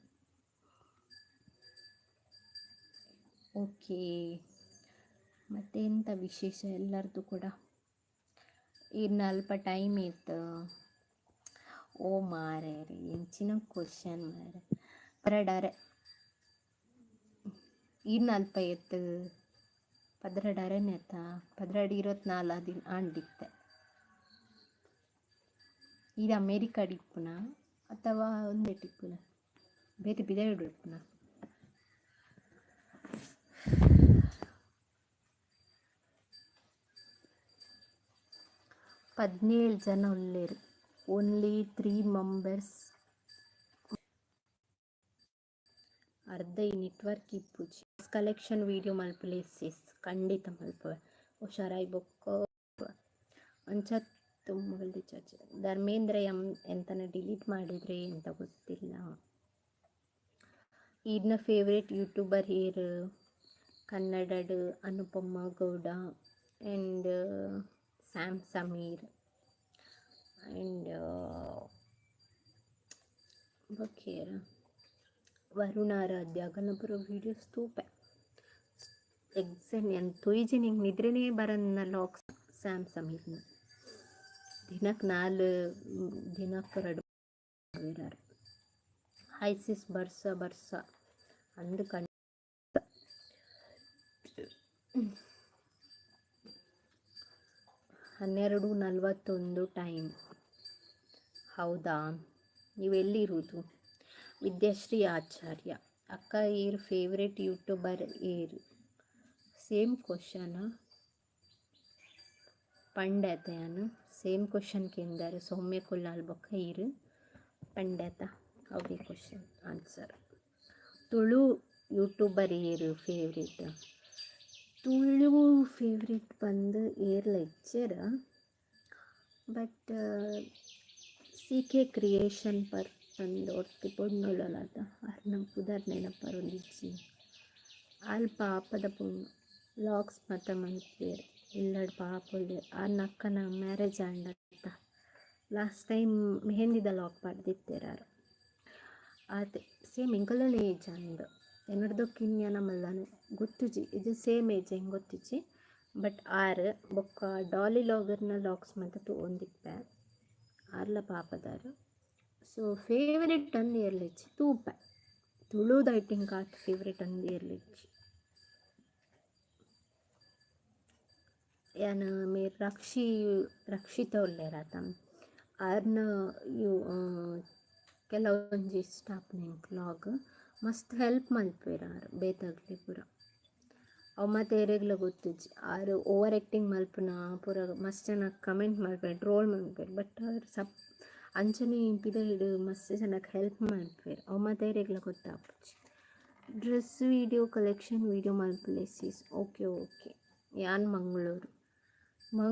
ಓಕೆ, ಮತ್ತೆ ಎಂಥ ವಿಶೇಷ ಎಲ್ಲರದ್ದು ಕೂಡ. ಇನ್ನು ಅಲ್ಪ ಟೈಮ್ ಇತ್ತು. ಓ ಮಾರೇ ರೀ ಎಂಚಿನ ಕ್ವಶನ್ ಮಾರೆ ಪರಡಾರೆ ಇನ್ನು ಅಲ್ಪ ಎತ್ತು ಪದ್ರಡಾರೆನೆತ್ತ 24 ದಿನ ಆಂಡಿತ್ತೆ. ಇದು ಅಮೇರಿಕಾ ಡಿಪ್ಪುನ ಅಥವಾ ಒಂದೇ ಟಿಪ್ಪುನ ಬೇರೆ ಬಿದೆಡು ಡಿಪ್ಪುನ? 17 ಜನ ಉಳ್ಳೇರು, ಓನ್ಲಿ 3 ಮೆಂಬರ್ಸ್. ಅರ್ಧ ಈ ನೆಟ್ವರ್ಕ್ ಇಪ್ಪುಜಿ. ಕಲೆಕ್ಷನ್ ವೀಡಿಯೋ ಮಲ್ಪಲೆ ಸಿಸ್ ಖಂಡಿತ ಮಲ್ಪುವೆ ಹುಷಾರಾಗಿ ಬೊಕ್ಕ ಅಂಚತ್ತು ಮೊಬೈಲ್ ರಿಚಾರ್ಜ್. ಧರ್ಮೇಂದ್ರ ಎಂತನ ಡಿಲೀಟ್ ಮಾಡಿದರೆ ಎಂತ ಗೊತ್ತಿಲ್ಲ. ಈಗಿನ ಫೇವ್ರೇಟ್ ಯೂಟ್ಯೂಬರ್ ಹೇರ್ ಕನ್ನಡಡ್ Anupama Gowda and Sam Sameer and ಬಕೇರ ವರುಣಾರಾಧ್ಯ ಗಣಪುರ ವೀಡಿಯೋಸ್ ತೂಪೆ ಎಕ್ಸಾಕ್ಟ್ ಏನು ತೊಯ್ಜಿ ನಿಂಗೆ ನಿದ್ರೆನೇ ಬರನ್ನ ಲಾಕ್ಸ್ ಸ್ಯಾಮ್ ಸಮೀರ್ನ ದಿನಕ್ಕೆ 2 ಬೇರಾರು. ಹೈಸಿಸ್ ಬರ್ಸ ಅಂದು 12:41 ಟೈಮ್. ಹೌದಾ, ನೀವೆಲ್ಲಿರುವುದು? ವಿದ್ಯಾಶ್ರೀ ಆಚಾರ್ಯ, ಅಕ್ಕ ಏರ್ ಫೇವ್ರೇಟ್ ಯೂಟ್ಯೂಬರ್ ಏರು? ಸೇಮ್ ಕ್ವಶನ್ ಪಂಡತೆಯನ್ನು ಸೇಮ್ ಕ್ವಶನ್ ಕೇಂದಾರು ಸೌಮ್ಯ ಕುಲ್ಲಾಲ್ ಬೊಕ್ಕ ಇರು ಪಂಡತ ಅವೇ ಕ್ವಶನ್ ಆನ್ಸರ್. ತುಳು ಯೂಟ್ಯೂಬರ್ ಏರು ಫೇವ್ರೇಟ್? ತುಳು ಫೇವ್ರೆಟ್ ಬಂದು air lecture but C K creation per ಒಂದು ಒಟ್ಟು ಪೊಣ್ಣುಳದ ಅರ್ನ ಪುದರ್ ನೆನಪರೊಂದಿಚ್ಚಿ ಅಲ್ಲಿ ಪಾಪದ ಪೊಣ್ಣು ಲಾಕ್ಸ್ ಮತ್ತು ಮಲ್ಪೇರು ಇಲ್ಲಡ್ ಪಾಪುಳ್ಳಿ ಆ ನಕ್ಕನ ಮ್ಯಾರೇಜ್ ಆಂಡತ್ತ ಲಾಸ್ಟ್ ಟೈಮ್ ಮೆಹಂದಿದ ಲಾಕ್ ಪಡ್ದಿತ್ತೇರಾರು ಅದೇ ಸೇಮ್ ಎಂಕಲಲ್ಲಿ ಏಜ್ ಅಂಡು ಎನ್ನಡ್ದಕ್ಕಿನ್ಯಾನ ಮಲ್ಲನೆ ಗೊತ್ತುಜಿ ಇದು ಸೇಮ್ ಏಜ್ ಹೆಂಗೆ ಗೊತ್ತಿಜ್ಜಿ ಬಟ್ ಆರು ಬೊಕ್ಕ ಡಾಲಿ ಲಾಗರ್ನ ಲಾಕ್ಸ್ ಮತ್ತು ಒಂದಿಪ್ಪೆ ಆರ್ಲ ಪಾಪದಾರು ಸೊ ಫೇವ್ರೆಟ್ ಅಂದು ಇರ್ಲಿಚ್ಚಿ ತೂಪ ತುಳುದ ಐಟಿಂಗ್ ಆತ ಫೇವ್ರೆಟ್ ಅಂದು ಇರ್ಲಿಚ್ಚಿ ಯಾನ ಮೇ ರಕ್ಷಿತ ಉಳ್ಳೇರಾತ ಆರ್ನ ಇವು ಕೆಲವೊಂಜಿ ಸ್ಟಾಪ್ನಿಂಗ್ ಲಾಗ್ ಮಸ್ತ್ ಹೆಲ್ಪ್ ಮಲ್ಪೇರಾರು ಬೇತಾಗ್ಲಿ ಪೂರ ಅವು ಮತ್ತೆ ಏರೆಗ್ಲ ಗೊತ್ತಿಜ್ಜಿ ಆರು ಓವರ್ ಆ್ಯಕ್ಟಿಂಗ್ ಮಲ್ಪನ ಪೂರ ಮಸ್ತ್ ಜನ ಕಮೆಂಟ್ ಮಾಡ್ಬೇಡಿ ಟ್ರೋಲ್ ಮಾಡ್ಬೇಡಿ ಬಟ್ ಅವ್ರು ಅಂಚನೆ ಇಂಪಿದ ಹಿಡು ಮಸ್ತ್ ಜನಕ್ಕೆ ಹೆಲ್ಪ್ ಮಾಡ್ಬೇರು ಅವು ಮತ್ತೆ ಏರೆಗ್ಲ ಗೊತ್ತಾಗ್ಬಿಚ್ಚಿ ಡ್ರೆಸ್ ವೀಡಿಯೋ ಕಲೆಕ್ಷನ್ ವೀಡಿಯೋ ಮಲ್ಪಲೇಸೀಸ್ ಓಕೆ ಯಾನ್ ಮಂಗಳೂರು 12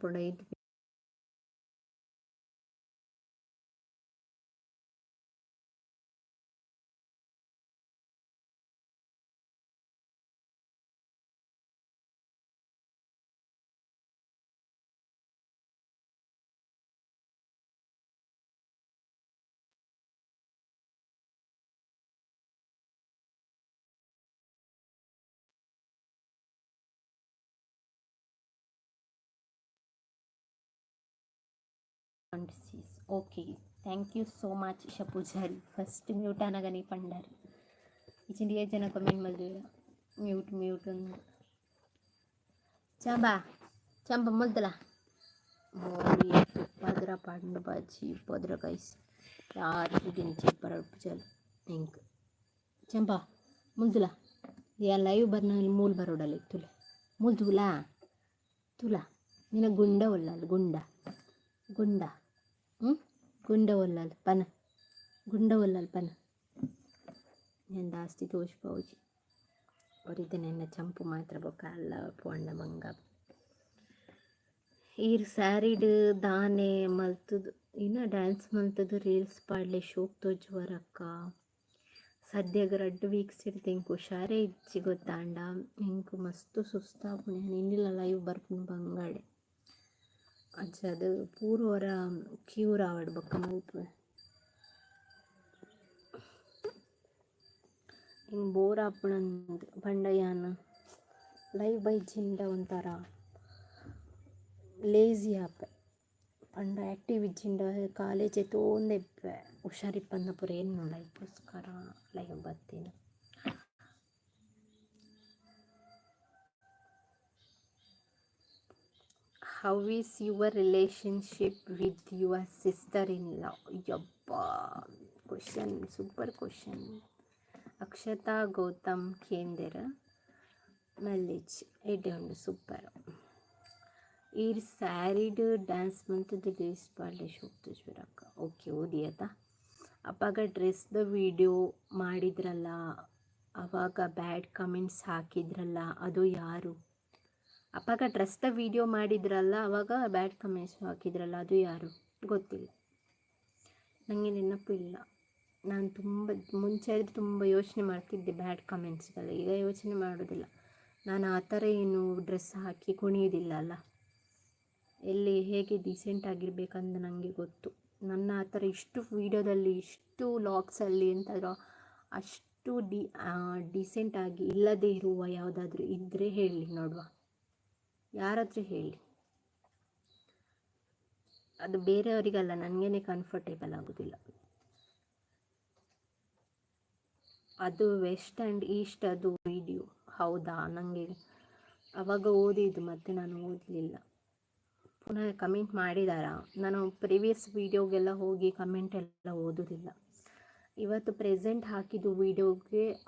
ಪುಡ ಇದು okay thank you so much Isha Poojari first mute అనగానే పండారు ಇಚ್ಚಿಂಡಿ ಜನ ಕಮೆಂಟ್ ಮಾಡಿದ್ರು ಮ್ಯೂಟ್ ಒಂದು ಚಂಬ ಮೊದಲ ಮೋರಿ ಪದ್ರ పండు ಬಾಜಿ ಪದ್ರ ಗೈಸ್ ಯಾರು ದಿಂಚಿ ಪರಡ್ಪುಜಲ್ ಇಂಕ್ ಚಂಬ ಮುಲ್ದುಲ ಯಾ ಲೈವ್ ಬರ್ನ ಮೂಲ್ ಬರೋಡಲ್ಲ ತುಲ ನಿನ್ನ ಗುಂಡ ಒಲ್ಲಲ್ಲ ಗುಂಡ ಗುಂಡ ಒಲ್ಲಲ್ಲ ಪನ నేను దాస్తి తోచిపోవచ్చు ಒರಿದು ನಿನ್ನ ಚಂಪು ಮಾತ್ರ ಬೊಕ್ಕ ಅಲ್ಲ ಪೋಂಡ ಮಂಗ ಈರ್ ಸ್ಯಾರಿಡ್ ದಾನೆ ಮಲ್ತದು ಇನ್ನು ಡ್ಯಾನ್ಸ್ ಮಲ್ತದು ರೀಲ್ಸ್ ಪಾಡ್ಲೆ ಶೋಕ್ ತೋಜುವರಕ್ಕ ಸದ್ಯಗ 2 ವೀಕ್ಸ್ ಇರ್ತಿ ಇಂಕು ಹುಷಾರೇ ಇಜ್ಜಿ ಗೊತ್ತಾಂಡ ಇಂಕು ಮಸ್ತು ಸುಸ್ತಾಪುಣೆ ನಿನ್ನಿಲ್ಲ ಲೈವ್ ಬರ್ಪುಣ್ ಬಂಗಾಡೆ ಅಜ್ಜದು ಪೂರ್ವರ ಕ್ಯೂರ್ ಆವಡ್ ಬೊಕ್ಕ ಮಲ್ಪೆ ಹಿಂಗೆ ಬೋರ್ ಆಪುಣಂದು ಪಂಡಯ್ಯನ ಲೈವ್ ಬೈಜಿಂದ ಒಂಥರ ಲೇಜಿ ಆಪೆ ಪಂಡ ಆ್ಯಕ್ಟಿವ್ ಇಜ್ಜಿಂಡ ಕಾಲೇಜ್ ತೋಂದೆಪ್ಪೆ ಹುಷಾರಿಪ್ಪಂದ ಪೂರ ಏನು ಲೈವ್ಗೋಸ್ಕರ ಲೈವ್ ಬರ್ತೀನಿ how is your relationship with your sister in law ಯಬ್ಬ question super question Akshata Gautam ಕೇಂದ್ರ ಮಲ್ಲೇಜ್ ಎಡ್ಡೆ ಉಂಡು ಸೂಪರ್ ಈರ್ ಸ್ಯಾರಿಡ್ ಡ್ಯಾನ್ಸ್ ಮಂತದ್ದು ಡ್ರೆಸ್ ಪಾಡ್ಲೆ ಶೋಕ್ತು ಜ್ವರಕ್ಕ ಓಕೆ ಓದಿಯತ ಅಪ್ಪಾಗ ಡ್ರೆಸ್ದ ವಿಡಿಯೋ ಮಾಡಿದ್ರಲ್ಲ ಅವಾಗ ಬ್ಯಾಡ್ ಕಮೆಂಟ್ಸ್ ಹಾಕಿದ್ರಲ್ಲ ಅದು ಯಾರು ಅಪ್ಪಾಗ ಡ್ರೆಸ್ದ ವಿಡಿಯೋ ಮಾಡಿದ್ರಲ್ಲ ಅವಾಗ ಬ್ಯಾಡ್ ಕಮೆಂಟ್ಸ್ ಹಾಕಿದ್ರಲ್ಲ ಅದು ಯಾರು ಗೊತ್ತಿಲ್ಲ ನನಗೆ ನೆನಪು ಇಲ್ಲ ನಾನು ಮುಂಚೆ ತುಂಬ ಯೋಚನೆ ಮಾಡ್ತಿದ್ದೆ ಬ್ಯಾಡ್ ಕಮೆಂಟ್ಸ್ಗಳು ಈಗ ಯೋಚನೆ ಮಾಡೋದಿಲ್ಲ ನಾನು ಆ ಥರ ಏನು ಡ್ರೆಸ್ ಹಾಕಿ ಕುಣಿಯೋದಿಲ್ಲ ಅಲ್ಲ ಎಲ್ಲಿ ಹೇಗೆ ಡೀಸೆಂಟ್ ಆಗಿರಬೇಕಂದು ನನಗೆ ಗೊತ್ತು ನನ್ನ ಆ ಥರ ಇಷ್ಟು ವೀಡಿಯೋದಲ್ಲಿ ಇಷ್ಟು ಲಾಗ್ಸಲ್ಲಿ ಎಂತಾದರೂ ಅಷ್ಟು ಡೀಸೆಂಟಾಗಿ ಇಲ್ಲದೇ ಇರುವ ಯಾವುದಾದ್ರೂ ಇದ್ದರೆ ಹೇಳಿ ನೋಡುವ ಯಾರಾದರೂ ಹೇಳಿ ಅದು ಬೇರೆಯವರಿಗಲ್ಲ ನನಗೇನೆ ಕಂಫರ್ಟೇಬಲ್ ಆಗೋದಿಲ್ಲ ಅದು ವೆಸ್ಟ್ ಆ್ಯಂಡ್ ಈಸ್ಟ್ ಅದು ವಿಡಿಯೋ ಹೌದಾ ನನಗೆ ಆವಾಗ ಓದಿದ್ದು ಮತ್ತೆ ನಾನು ಓದಲಿಲ್ಲ ಪುನಃ ಕಮೆಂಟ್ ಮಾಡಿದಾರಾ ನಾನು ಪ್ರಿವಿಯಸ್ ವೀಡಿಯೋಗೆಲ್ಲ ಹೋಗಿ ಕಮೆಂಟ್ ಎಲ್ಲ ಓದೋದಿಲ್ಲ ಇವತ್ತು ಪ್ರೆಸೆಂಟ್ ಹಾಕಿದ್ದು ವೀಡಿಯೋಗೆ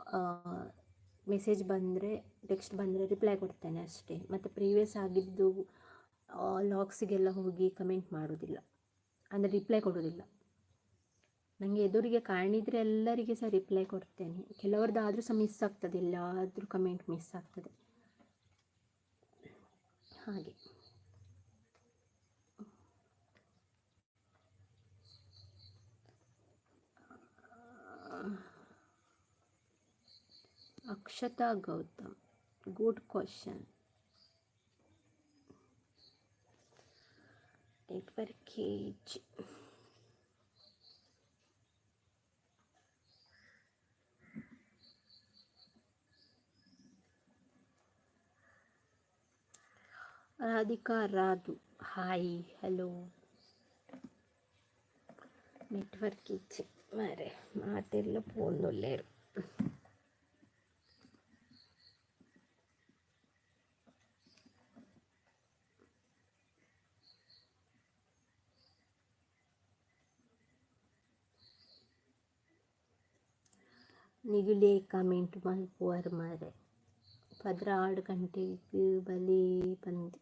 ಮೆಸೇಜ್ ಬಂದರೆ ಟೆಕ್ಸ್ಟ್ ಬಂದರೆ ರಿಪ್ಲೈ ಕೊಡ್ತೇನೆ ಅಷ್ಟೇ ಮತ್ತು ಪ್ರೀವಿಯಸ್ ಆಗಿದ್ದು ಲಾಗ್ಸಿಗೆಲ್ಲ ಹೋಗಿ ಕಮೆಂಟ್ ಮಾಡೋದಿಲ್ಲ ಅಂದರೆ ರಿಪ್ಲೈ ಕೊಡೋದಿಲ್ಲ ನನಗೆ ಎದುರಿಗೆ ಕಾಣಿದ್ರೆ ಎಲ್ಲರಿಗೆ ಸಹ ರಿಪ್ಲೈ ಕೊಡ್ತೇನೆ. ಕೆಲವ್ರದ್ದಾದರೂ ಸಹ ಮಿಸ್ ಆಗ್ತದೆ, ಎಲ್ಲಾದರೂ ಕಮೆಂಟ್ ಮಿಸ್ ಆಗ್ತದೆ ಹಾಗೆ. Akshata Gautam, good question. ನೆಟ್ವರ್ಕೇಜ್ ರಾಧಿಕಾ ರಾಧು, ಹಾಯ್ ಹಲೋ. ನೆಟ್ವರ್ಕೇಜ್ മാരെ മാറ്റെല്ല പോകുന്നില്ലായിരുന്നു. ನಿಗುಲೇ ಕಮೆಂಟ್ ಮಲ್ಪುವರು ಮಾರೆ. 16 ಗಂಟೆಗೆ ಬಲಿ ಬಂದು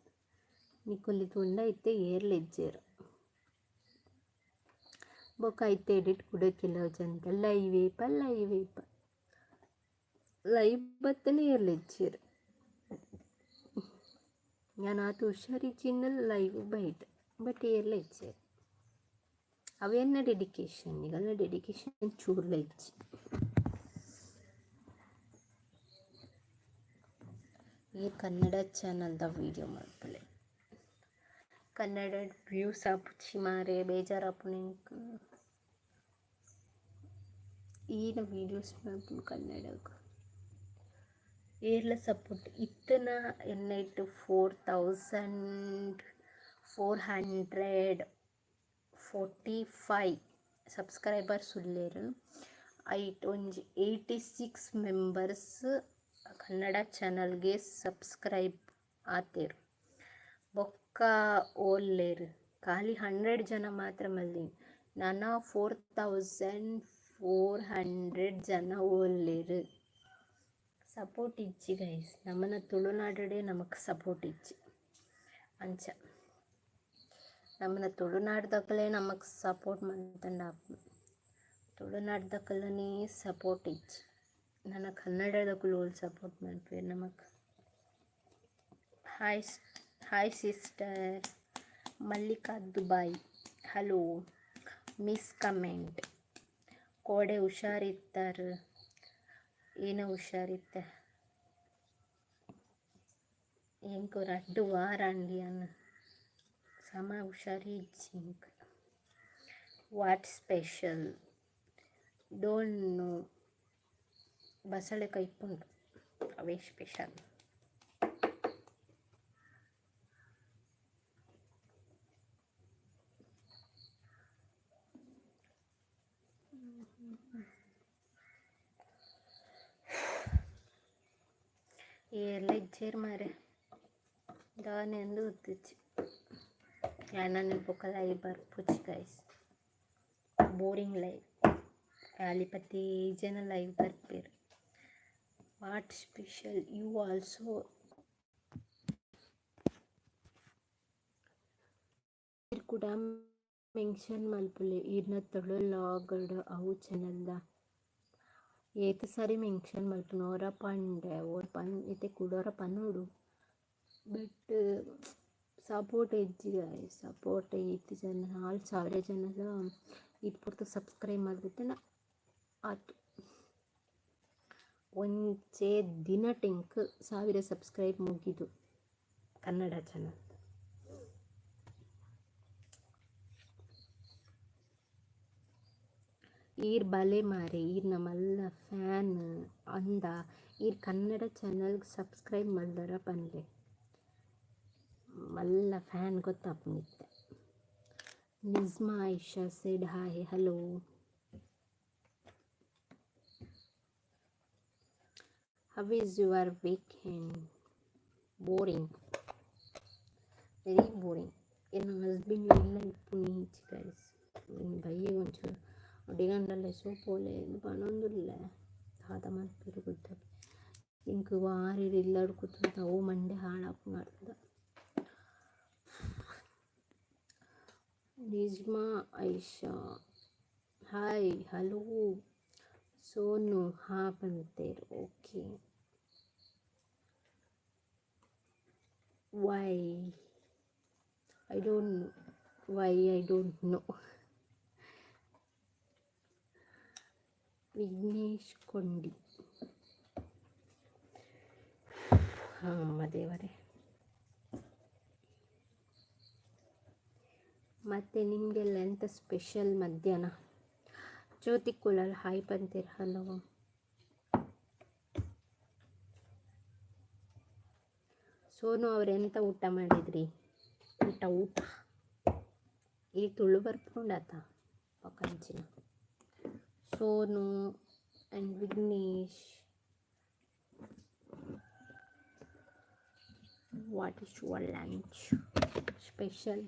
ನಿಕೊಲಿ ತುಂಡ ಇತ್ತೆ ಏರ್ಲೆಜ್ಜೇರು ಬೊಕ್ಕ ಐತೆ ಎಡಿಟ್ ಕುಡಕ್ಕಿಲ್ಲ ಜಂತ ಲೈವ್ ಬತ್ತನೆ ಏರ್ಲೆಜ್ಜೇರು ഞാൻ ആത്ത് ಹುಷಾರಿಚಿನ ಲೈವ್ ಬೈಟ್ ಬಟ್ ಏರ್ಲೆಜ್ಜೇರು ಅವೆನ್ನ ಡೆಡಿಕೇಶನ್ ಈಗಲ್ಲ ಡೆಡಿಕೇಶನ್ ಚೂರ್ಲ ಇಚ್ಚಿ ಈ ಕನ್ನಡ ಚಾನಲ್ದ ವೀಡಿಯೋ ಮಾಡ್ಕೊಳ್ಳಿ. ಕನ್ನಡ ವ್ಯೂಸ್ ಆಪುಚ್ಚಿ ಮಾರೆ ಬೇಜಾರಾಪು ನಿಂಗೆ ಈನ ವೀಡಿಯೋಸ್ ಮಾಡ್ತೀನಿ ಕನ್ನಡಕ್ಕೆ ಏರ್ಲ ಸಪೋರ್ಟ್ ಇತ್ತನ ಎನ್ನೈಟ್ 4445 ಸಬ್ಸ್ಕ್ರೈಬರ್ಸ್ ಉಳ್ಳೇರು. ಐಟ್ ಒಂಜಿ 86 ಮೆಂಬರ್ಸ್ ಕನ್ನಡ ಚಾನಲ್ಗೆ ಸಬ್ಸ್ಕ್ರೈಬ್ ಆತೇರು. ಬೊಕ್ಕ ಓಲ್ಲೇರು ಖಾಲಿ 100 ಜನ ಮಾತ್ರ ಮಲ್ದೀನಿ. ನನ್ನ 4400 ಜನ ಓಲ್ಲೇರು. ಸಪೋರ್ಟ್ ಇಚ್ಚಿ ಗೈಸ್, ನಮ್ಮನ ತುಳುನಾಡಡೆ ನಮಕ್ ಸಪೋರ್ಟ್ ಇಚ್ಚಿ ಅಂಚ ನಮ್ಮನ ತುಳುನಾಡ್ದಕ್ಕಲೇ ನಮಕ್ ಸಪೋರ್ಟ್ ಮಂತಂಡ ತುಳುನಾಡ್ದಕ್ಕಲನೇ ಸಪೋರ್ಟ್ ಇಚ್ಚಿ ನನ್ನ ಕನ್ನಡದಕ್ಕೂ ಸಪೋರ್ಟ್ ಮಾಡ್ಪೇರು ನಮಕ್. Hi sister Mallika Dubai, hello. Miss comment ಕೋಡೆ ಹುಷಾರಿತ್ತಾರೆ, ಏನೋ ಹುಷಾರಿತ್ತೆ ಇಂಕು 2 ವಾರ ಅಂಡಿ ಅನ್ನ ಸಮ ಹುಷಾರಿ ಇಜ್ಜಿ ಇಂಕ್. ವಾಟ್ ಸ್ಪೆಷಲ್ ಡೋಂಟ್ ನೋ, ಬಸಳೆ ಕೈಪುಂಡು ಅವೇ ಸ್ಪೆಷಲ್. ಏರ್ಲೆಜ್ಜೇರು ಮಾರೆ ದಾನೆಂದು ಗೊತ್ತಿಚ್ಚಿ ಯಾನನ್ನು ಬೊಕ್ಕ ಲೈವ್ ಬರ್ಪುಚ್ಚಿ ಗೈಸ್. ಬೋರಿಂಗ್ ಲೈವ್ ಆಲಿಪತಿ ಜನ ಲೈವ್ ಬರ್ಪೇರು. ವಾಟ್ ಸ್ಪೆಷಲ್ ಯು ಆಲ್ಸೋ ಕೂಡ ಮೆನ್ಷನ್ ಮಲ್ಪುಲೆ ಈರ್ನ ತೊಳು ಲಾಗಡ್ ಅವು ಚಾನಲ್ದ ಏತ ಸಾರಿ ಮೆನ್ಷನ್ ಮಲ್ಪುನ ಅವರ ಪಂಡೆ ಅವ್ರು ಇತ್ತೆ ಕುಡೋರ ಪನ್ನೋಡು ಬಟ್ ಸಪೋರ್ಟ್ ಇಜ್ಜಿದ ಸಪೋರ್ಟ್ ಇತ್ತು ಜನ 4000 ಜನದ ಇದು ಪೂರ್ತಿ ಸಬ್ಸ್ಕ್ರೈಬ್ ಮಾಡಿಬಿಟ್ಟೆ ಆತು. ಒಂಚೆ ದಿನ ಟೆಂಕ್ 1000 ಸಬ್ಸ್ಕ್ರೈಬ್ ಮುಗಿದು ಕನ್ನಡ ಚಾನಲ್. ಈರ್ ಬಲೆ ಮಾರೆ ಈರ್ ನಮ್ಮಲ್ಲ ಫ್ಯಾನ್ ಅಂದ ಈರ್ ಕನ್ನಡ ಚಾನಲ್ಗೆ ಸಬ್ಸ್ಕ್ರೈಬ್ ಮಾಡ್ದಾರ ಪನ್ಲೆ ಮಲ್ಲ ಫ್ಯಾನ್ ಗೊತ್ತಾಪುನಿತ್ತೆ. Nizma Ayisha said hi hello. How is your weekend? Boring, very boring. ನನ್ನ ಹಸ್ಬೆಂಡ್ ಎಲ್ಲ ಇಪ್ಪುನಿ ಈಚ್ ಗೈಸ್ ಬೈಯೆ ಒಂಚೂರು ಒಡಿಗಂಡಲ್ಲೇ ಸೋಪೋಲೆ ಪನೊಂದುಲ್ಲ ತಾತ ಮಲ್ಪೇರು ಗುದ್ದ ಇಂಕ್ ವಾರಿ ಇಲ್ಲಡು ಕೂತ ಅವು ಮಂಡೆ ಹಾಳಾಪು ಮಾಡ್ದ. ನಿಜ್ಮಾ ಆಯಿಷಾ ಹಾಯ್ ಹಲೋ ಸೋನು ಹಾ ಬಂತೇರು okay why I don't know why I don't know Vignesh ಕೊಂಡಿ ಅಮ್ಮ ದೇವರೇ. ಮತ್ತು ನಿಮಗೆಲ್ಲ ಎಂಥ ಸ್ಪೆಷಲ್ ಮಧ್ಯಾಹ್ನ? ಜ್ಯೋತಿ ಕುಳಲ್ ಹಾಯ್ ಬಂತೀರ ಹಲೋ. ಸೋನು ಅವರೆಂತ ಊಟ ಮಾಡಿದ್ರಿ? ಊಟ ಈಗ ತುಳು ಬರ್ಕೊಂಡಾತ ಪಕ್ಕಂಚಿನ Sonu and Vignesh. What is your lunch special?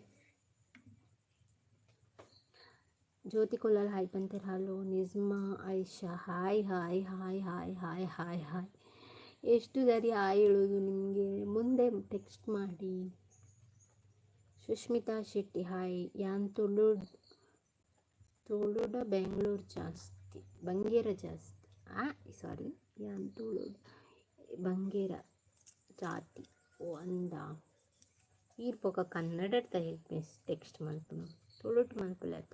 Jyothi ಕೊಲ್ಲಲ್ ಹಾಯ್ ಬಂತೀರ hello. Nizma Aisha hi hi hi hi hi hi hi. ಎಷ್ಟು ಸರಿ ಹಾಯ್ ಹೇಳೋದು ನಿಮಗೆ? ಮುಂದೆ ಟೆಕ್ಸ್ಟ್ ಮಾಡಿ. ಸುಷ್ಮಿತಾ ಶೆಟ್ಟಿ ಹಾಯ್. ಯಾನ್ ತುಳುಡ ಬೆಂಗಳೂರು ಜಾಸ್ತಿ ಬಂಗೇರ ಜಾಸ್ತಿ ಸಾರಿ ಯಾನ್ ತುಳುಡ್ ಬಂಗೇರ ಜಾತಿ ಓ ಅಂದ ಈರ್ಪೊಕ ಕನ್ನಡ ಟೆಕ್ಸ್ಟ್ ಮಲ್ಪನು ತುಳುಟ್ ಮಲ್ಪಲತ.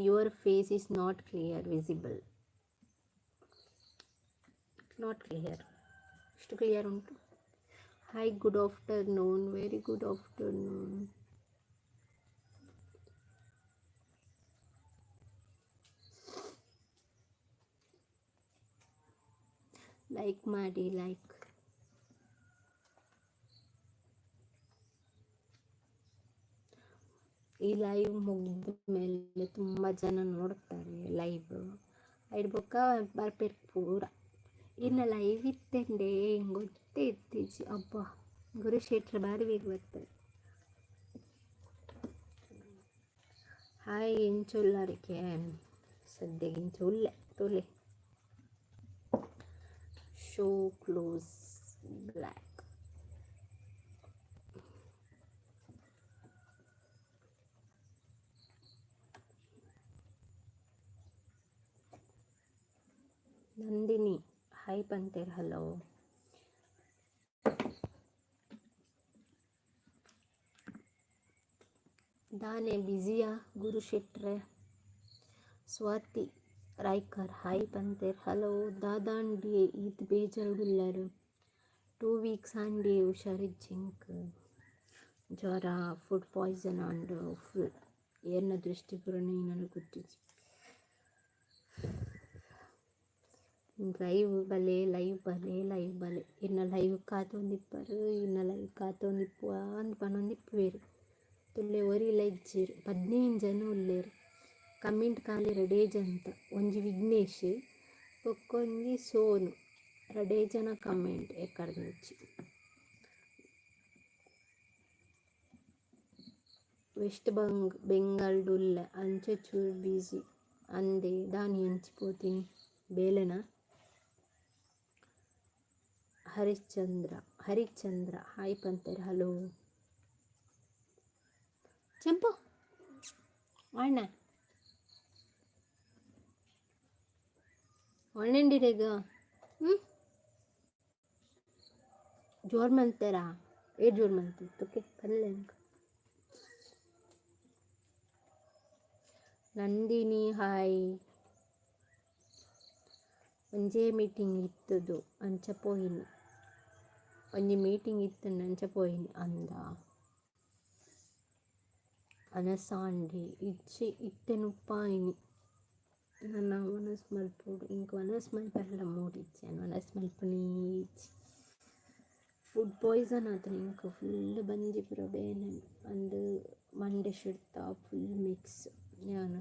Your face is not clear visible. Not clear, ಎಷ್ಟು ಕ್ಲಿಯರ್ ಉಂಟು? Hi good afternoon, very good afternoon. Like ಮಾಡಿ ಲೈಕ್. ಈ ಲೈವ್ ಮುಗಿದ ಮೇಲೆ ತುಂಬ ಜನ ನೋಡ್ತಾರೆ ಲೈವ್ ಐಡ್ಬೊಕ್ಕ ಬರ್ಬೇಕು ಪೂರ. ಇನ್ನು ಲೈವ್ ಇತ್ತಂಡೆ ಗೊತ್ತೇ ಇತ್ತೀಚೆ ಅಬ್ಬ ಗುರುಕ್ಷೇತ್ರ ಬಾರಿ ಬೇಗ ಬರ್ತಾರೆ. ಹಾಯ್ ಇಂಚುಲ್ಲರಿಕೆ ಸದ್ಯಕ್ಕೆ ಇಂಚುಲ್ಲೆ ತೊಲೆ show close black. Nandini hi ಬಂತೇರ್ ಹಲೋ. ದಾನೆ ಬಿಸಿಯಾ ಗುರುಶೆಟ್ರೆ. ಸ್ವಾತಿ ರಾಯ್ಕರ್ ಹಾಯ್ ಬಂತೇರ್ ಹಲೋ. ದಾದಾಂಡಿ ಈದ್ ಬೇಜಾರುಳ್ಳರು 2 weeks ಆಂಡಿ ಹುಷಾರಿಜ್ಜಿಂಕ್ ಜ್ವರ ಫುಡ್ ಪಾಯ್ಸನ್ ಆಂಡ್ ಫುಲ್ ಏನ ದೃಷ್ಟಿ ಪುರಣ ನನಗೆ ಗೊತ್ತಿತ್ತು. ಲೈವ್ ಬಲೆ ಇನ್ನು ಲೈವ್ ಕಾತೊಂದಿಪ್ಪರು ಇನ್ನು ಲೈವ್ ಕಾತೊಂದಿಪ್ಪು ಅಂದ್ ಪನೊಂದಿಪ್ಪು ಬೇರು ತುಳ್ಳೆ ಒರಿಲ ಇಜ್ಜೇರು 15 ಜನ ಉಳ್ಳೇರು. ಕಮೆಂಟ್ ಖಾಲಿ ರಡೇಜ್ ಅಂತ ಒಂಜಿ ವಿಘ್ನೇಶ್ ಒಕ್ಕೊಂಜಿ ಸೋನು ರಡೇಜನ ಕಮೆಂಟ್ ಎಕ್ಕಡ್ನುಚ್ಚಿ. ವೆಸ್ಟ್ ಬೆಂಗಾಲ್ ಡುಲ್ಲ ಅಂಚೆ ಚೂರು ಬೀಸಿ ಅಂದೆ ದಾನಿ ಹಂಚಿపోತೀನಿ ಬೇಲೆನ. ಹರಿಶ್ಚಂದ್ರ ಹಾಯ್ ಪಂತರ್ ಹಲೋ. ಚೆಂಪು ಅಣ್ಣ ಒಣ್ಣಂಡಿರೇಗ ಜೋರ್ ಮಲ್ತಾರಾ ಜೋರ್ ಮಲ್ತಿತ್ತು ಕಲ್ಲೆ. ನಂದಿನಿ ಹಾಯ್. ಒಂಜೇ ಮೀಟಿಂಗ್ ಇತ್ತದು ಅಂಚಪೋಯಿನಿ ಒಂಜಿ ಮೀಟಿಂಗ್ ಇತ್ತು ಅಂಚಪೋಯಿನಿ ಅಂದ ಅನಸಾಂಡೆ ಇತ್ತೆನುಪ್ಪಾಯಿನಿ. ನನ್ನ ಮನಸ್ಸು ಮಲ್ಪೋಡು ಇಂಕ ಮನಸ್ಸು ಮಲ್ಪೆಲ್ಲ ಮೂಡಿಚ್ಚೆ ಮನಸ್ಸು ಮಲ್ಪನೀಚಿ ಫುಡ್ ಪಾಯ್ಸನ್ ಆತನ ಇಂಕ ಫುಲ್ ಬಂಜಿ ಪುರ ಬೇನೆ ಅಂದು ಮಂಡೆ ಶಿಡ್ತ ಫುಲ್ ಮಿಕ್ಸ್. ನಾನು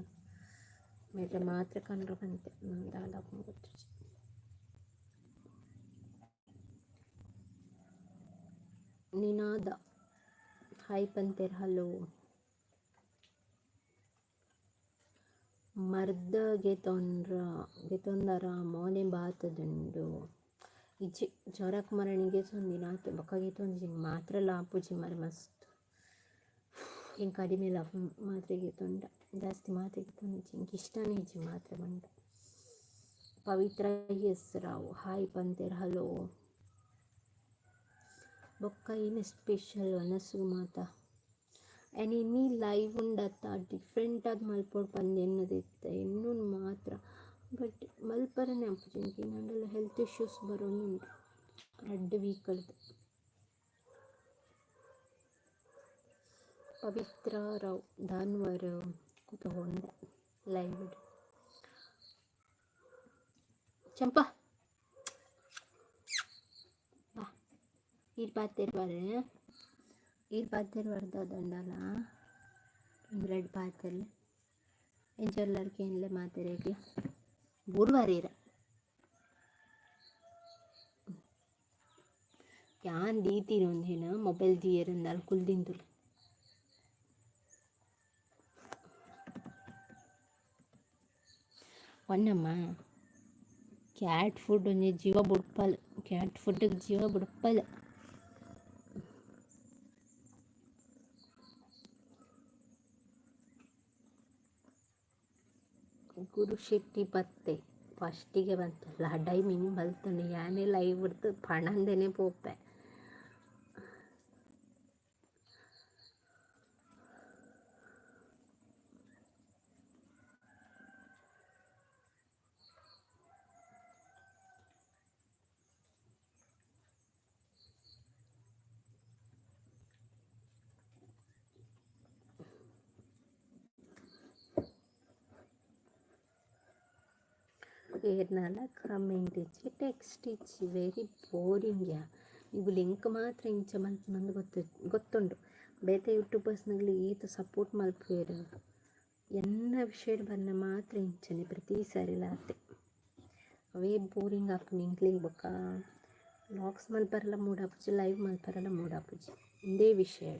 ಮೇಲೆ ಮಾತ್ರ ಕಂಡ್ರೆ ಬಂತೆ ದಾದ ಗೊತ್ತು. ನಿನಾದ ಹಾಯ್ ಪಂತೇರ್ ಹಲೋ. ಮರ್ದ ಗೆತೊಂದರ ಮೋನೆ ಬಾತದುಂಡು ಇಜ್ಜಿ ಜ್ವರಕ್ಕೆ ಮರಣಿಗೆ ಸೊಂದಿನ ಆತು ಬೊಕ್ಕ ಗೆತೊಂದಿನ ಮಾತ್ರ ಲಾಪುಜಿ ಮರ ಮಸ್ತ್ ಹಿಂಗೆ ಕಡಿಮೆ ಲವ್ ಮಾತ್ರೆಗೆ ತುಂಡ ಜಾಸ್ತಿ ಮಾತ್ರೆಗೆ ತುಂಡ ಹಿಂಗೆ ಇಷ್ಟನೇ ಇಜ್ಜಿ ಮಾತ್ರೆ ಬಂದ. ಪವಿತ್ರ ಹೆಸರಾವು ಹಾಯ್ ಪಂತೇರ್ ಹಲೋ ಬೊಕ್ಕ ಏನು ಸ್ಪೆಷಲ್ ಅನಸು ಮಾತ ಆ್ಯಂಡ್ ಇನ್ನೀ ಲೈವ್ ಉಂಡತ್ತ ಡಿಫ್ರೆಂಟ್ ಆಗಿ ಮಲ್ಪೋಡು ಪಂದು ಎನ್ನದಿತ್ತ ಇನ್ನೂ ಮಾತ್ರ ಬಟ್ ಮಲ್ಪರನೇ ಅಪ್ಪಜಿಂಕಿ ನಂಡೆಲ್ಲ ಹೆಲ್ತ್ ಇಶ್ಯೂಸ್ ಬರೋನುಂಟು 2 ವೀಕಲ್ದು. ಪವಿತ್ರ ರಾವ್ ಧಾನ್ವರ್ ಕೂತ್ಕೊಂಡೆ ಲೈವ್ ಚಂಪಾ ಬಾ ಇಲ್ಲಿ ಪಾತಿರ್ಬಾರೆ ಇಲ್ಲಿ ಪಾತಿರ್ಬಾರ್ದು ದಂಡಲ್ಲ ಬ್ರೆಡ್ ಪಾತಿರ್ಲಿ ಎಂಚೆಲ್ಲರಿಗೆ ಏನ್ಲೆ ಮಾತಿರೇಗೆ ಬುರ್ವಾರೀರ ಯಾನ್ ದೀತಿರೊಂದೇನ ಮೊಬೈಲ್ ದಿಯರಂದಾಲ್ ಕುಲ್ದಿಂದುಲು ಒನ್ನಮ್ಮ ಕ್ಯಾಟ್ ಫುಡ್ ಒಂಜಿ ಜೀವ ಬುಡ್ಪಲ್ ಕ್ಯಾಟ್ ಫುಡ್ಗೆ ಜೀವ ಬುಡ್ಪಲ್ ಗುರು ಶೆಟ್ಟಿ ಪತ್ತೆ ಫಸ್ಟಿಗೆ ಬಂತಲ್ಲ ಟೈಮಿಂಗ್ ಬಲ್ತಾನೆ ಯಾನೇ ಲೈವ್ ಬಿಡ್ತು ಪಣಂದೇನೆ ಪೋಪೆ ಏರ್ನಲ್ಲ ಕಮೆಂಟ್ ಇಚ್ಚಿ ಟೆಕ್ಸ್ಟ್ ಇಚ್ಚಿ ವೆರಿ ಬೋರಿಂಗ್ ಯಾ ನೀವು ಲಿಂಕ್ ಮಾತ್ರ ಇಂಚ ಮಲ್ಪನಂದು ಗೊತ್ತುಂಡು ಬೇತೆ ಯೂಟ್ಯೂಬರ್ಸ್ನಲ್ಲಿ ಈತ ಸಪೋರ್ಟ್ ಮಲ್ಪುವೆರು ಎನ್ನ ವಿಷಯ ಬಂದ ಮಾತ್ರ ಇಂಚನೆ ಪ್ರತಿ ಸಾರಿ ಲಾತೆ ಅವೇ ಬೋರಿಂಗ್ ಆಪುಂಡು ಇಂಕ್ಲಿಂಗ್ ಬೊಕ್ಕ ಲಾಕ್ಸ್ ಮಲ್ಪರಲ್ಲ ಮೂಡಾಪುಜಿ ಲೈವ್ ಮಲ್ಪರಲ್ಲ ಮೂಡಾಪುಜಿ ಇಂದೇ ವಿಷಯ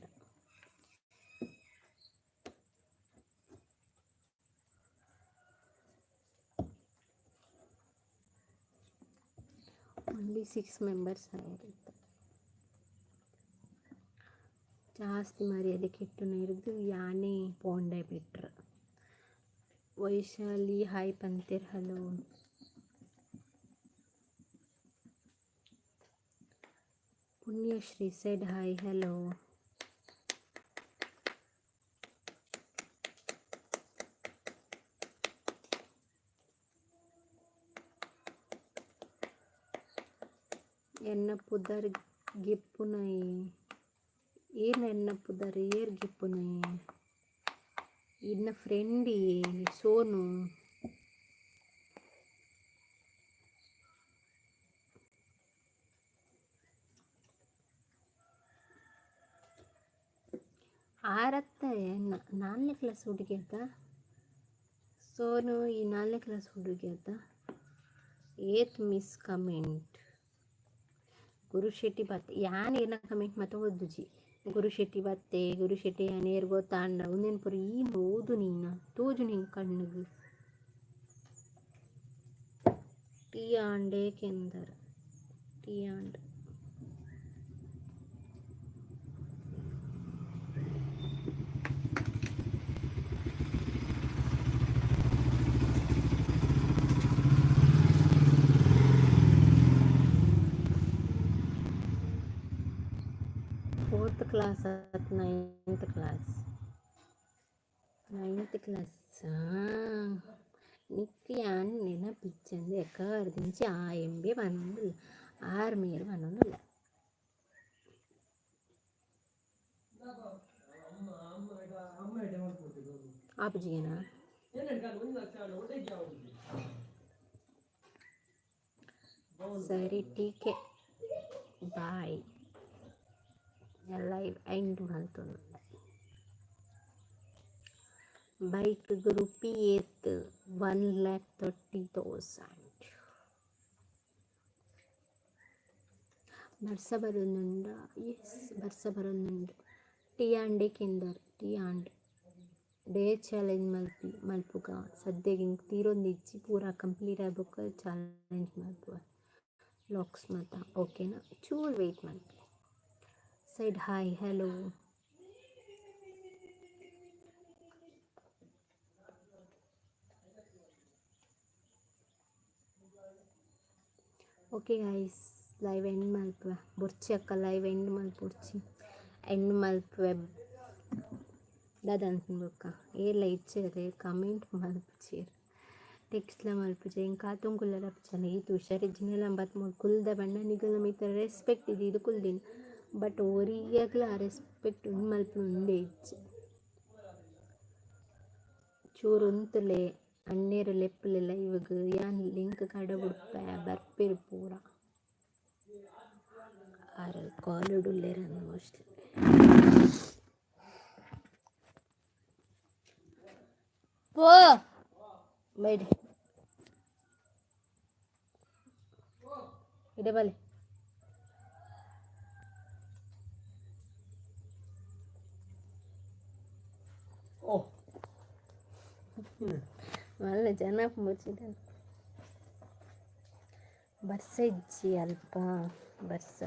only 6 ಮೆಂಬರ್ಸ್ ಆಗಿರುತ್ತೆ ಜಾಸ್ತಿ ಮರ್ಯಾದೆ ಕೆಟ್ಟನ ಇರೋದು ಯಾನೇ ಪೋಂಡೆ ಬಿಟ್ರು. ವೈಶಾಲಿ ಹಾಯ್ ಪಂತೇರ್ hello Punyashree side hi hello ಎನ್ನ ಪುದರ್ ಗಿಪ್ಪುನೈ ಏನು ಎನ್ನ ಪುದರ್ ಏರ್ ಗಿಪ್ಪುನೈ ಇನ್ನ ಫ್ರೆಂಡಿ ಸೋನು ಆರತ್ತ 4ನೇ ಕ್ಲಾಸ್ ಹುಡುಗಿ ಅಂತ ಸೋನು ಈ 4ನೇ ಕ್ಲಾಸ್ ಹುಡುಗಿ ಅಂತ ಏತ್ ಮಿಸ್ ಕಮೆಂಟ್ ಗುರು ಶೆಟ್ಟಿ ಬತ್ತೆ ಯಾನ್ ಏನ ಕಮೆಂಟ್ ಮತ್ತೆ ಓದುಜಿ ಗುರು ಶೆಟ್ಟಿ ಬತ್ತೆ ಗುರು ಶೆಟ್ಟಿ ಯಾನೇರ್ ಗೊತ್ತಾಂಡ ಒಂದೇನು ಪುರ ಈ ಓದು ನೀನು ತೋಜು ನಿಂಗೆ ಕಣ್ಣಿಗೆ ಟೀ ಆಂಡೆ ಕೆಂದರ್ tea and 4th class 9th class ನಿಕ್ಕೆ ಯಾನ್ ನೆನಪಿಚ್ಚಂದು ಎಕ್ಕರ್ದಿಂಚಿ ಆ ಎಂಬೆ ಬಂದಿಲ್ಲ 6 ಮೇರು ಬಂದಿಲ್ಲ ಆಪುಜಿಗೆನಾ ಸರಿ ಟೀಕೆ ಬಾಯ್ ಲೈವ್ ಎಂಡ್ ಮಾಡ್ತದೆ ಬೈಕ್ ಗ್ರೂಪಿ ಏತ್ 1,30,000 ಬರ್ಸ ಬರೋನುಂಡ ಎಸ್ ಬರ್ಸ ಬರೋನುಂಡು ಟೀ ಆಂಡೆ ಕೆಂದರ್ ಟೀ ಆಂಡ್ ಡೇ ಚಾಲೆಂಜ್ ಮಲ್ಪುಗ ಸದ್ಯಗೆ ಹಿಂಗೆ ತೀರೊಂದಿಚ್ಚಿ ಪೂರ ಕಂಪ್ಲೀಟ್ ಆಗ್ಬೇಕು ಚಾಲೆಂಜ್ ಮಲ್ಪುವ ಲಾಕ್ಸ್ ಮಾತ ಓಕೆನಾ ಚೂರು ವೆಯ್ಟ್ ಮಾಡ್ತೀವಿ side hi hello okay guys, live end ಮಲ್ಪುವೆ ಬೊರ್ಚಿ ಅಕ್ಕ, ಲೈವ್ ಎಂಡ್ ಮಲ್ಪೊರ್ಚಿ ಎಂಡ್ ಮಲ್ಪುವೆ ದಾದಂತ ಬೊಕ್ಕ ಏಲ ಇಚ್ಚೇರೆ ಕಮೆಂಟ್ ಮಲ್ಪುಚೇರು ಟೆಕ್ಸ್ಟ್ಲ ಮಲ್ಪುಜೆ ಹಿಂಗೆ ಕಾತುಂಗ್ ಕುಲ್ಲರ ಪುಚ್ಚನೆ ಇದು ಹುಷಾರಿಜ್ಜಿನೆಲ್ಲ ಬತ್ ಕುಲ್ದ ಬಣ್ಣ ನಿಗಲ ಮಿತ್ರ ರೆಸ್ಪೆಕ್ಟ್ ಇದು ಕುಲ್ದಿನ ಬಟ್ ಒರಿಯಾಗ್ಲ ಆ ರೆಸ್ಪೆಕ್ಟ್ ಉಂದು ಮಲ್ಪು ಉಂದೇ ಇಜ್ಜಿ ಚೂರು ಉಂತುಲೆ ಅಣ್ಣೇರು ಲೆಪ್ಪಲೆಲ್ಲ ಇವಾಗ ಯಾನ್ ಲಿಂಕ್ ಕಡ ಬಿಡ್ಪ ಬರ್ಪೇರು ಪೂರ ಆರ ಕಾಲಿಡುಲ್ಲೇರನ್ನು ಮೋಸ್ಟ್ಲಿ ಪೋ ಬೈಡೆ ಇದೆ ಬಲೆ ಒಳ್ಳೆ ಜನ ಮುಚ್ಚಿದ್ದಾನೆ ಬರ್ಸ ಇಜ್ಜಿ ಅಲ್ಪ ಬರ್ಸ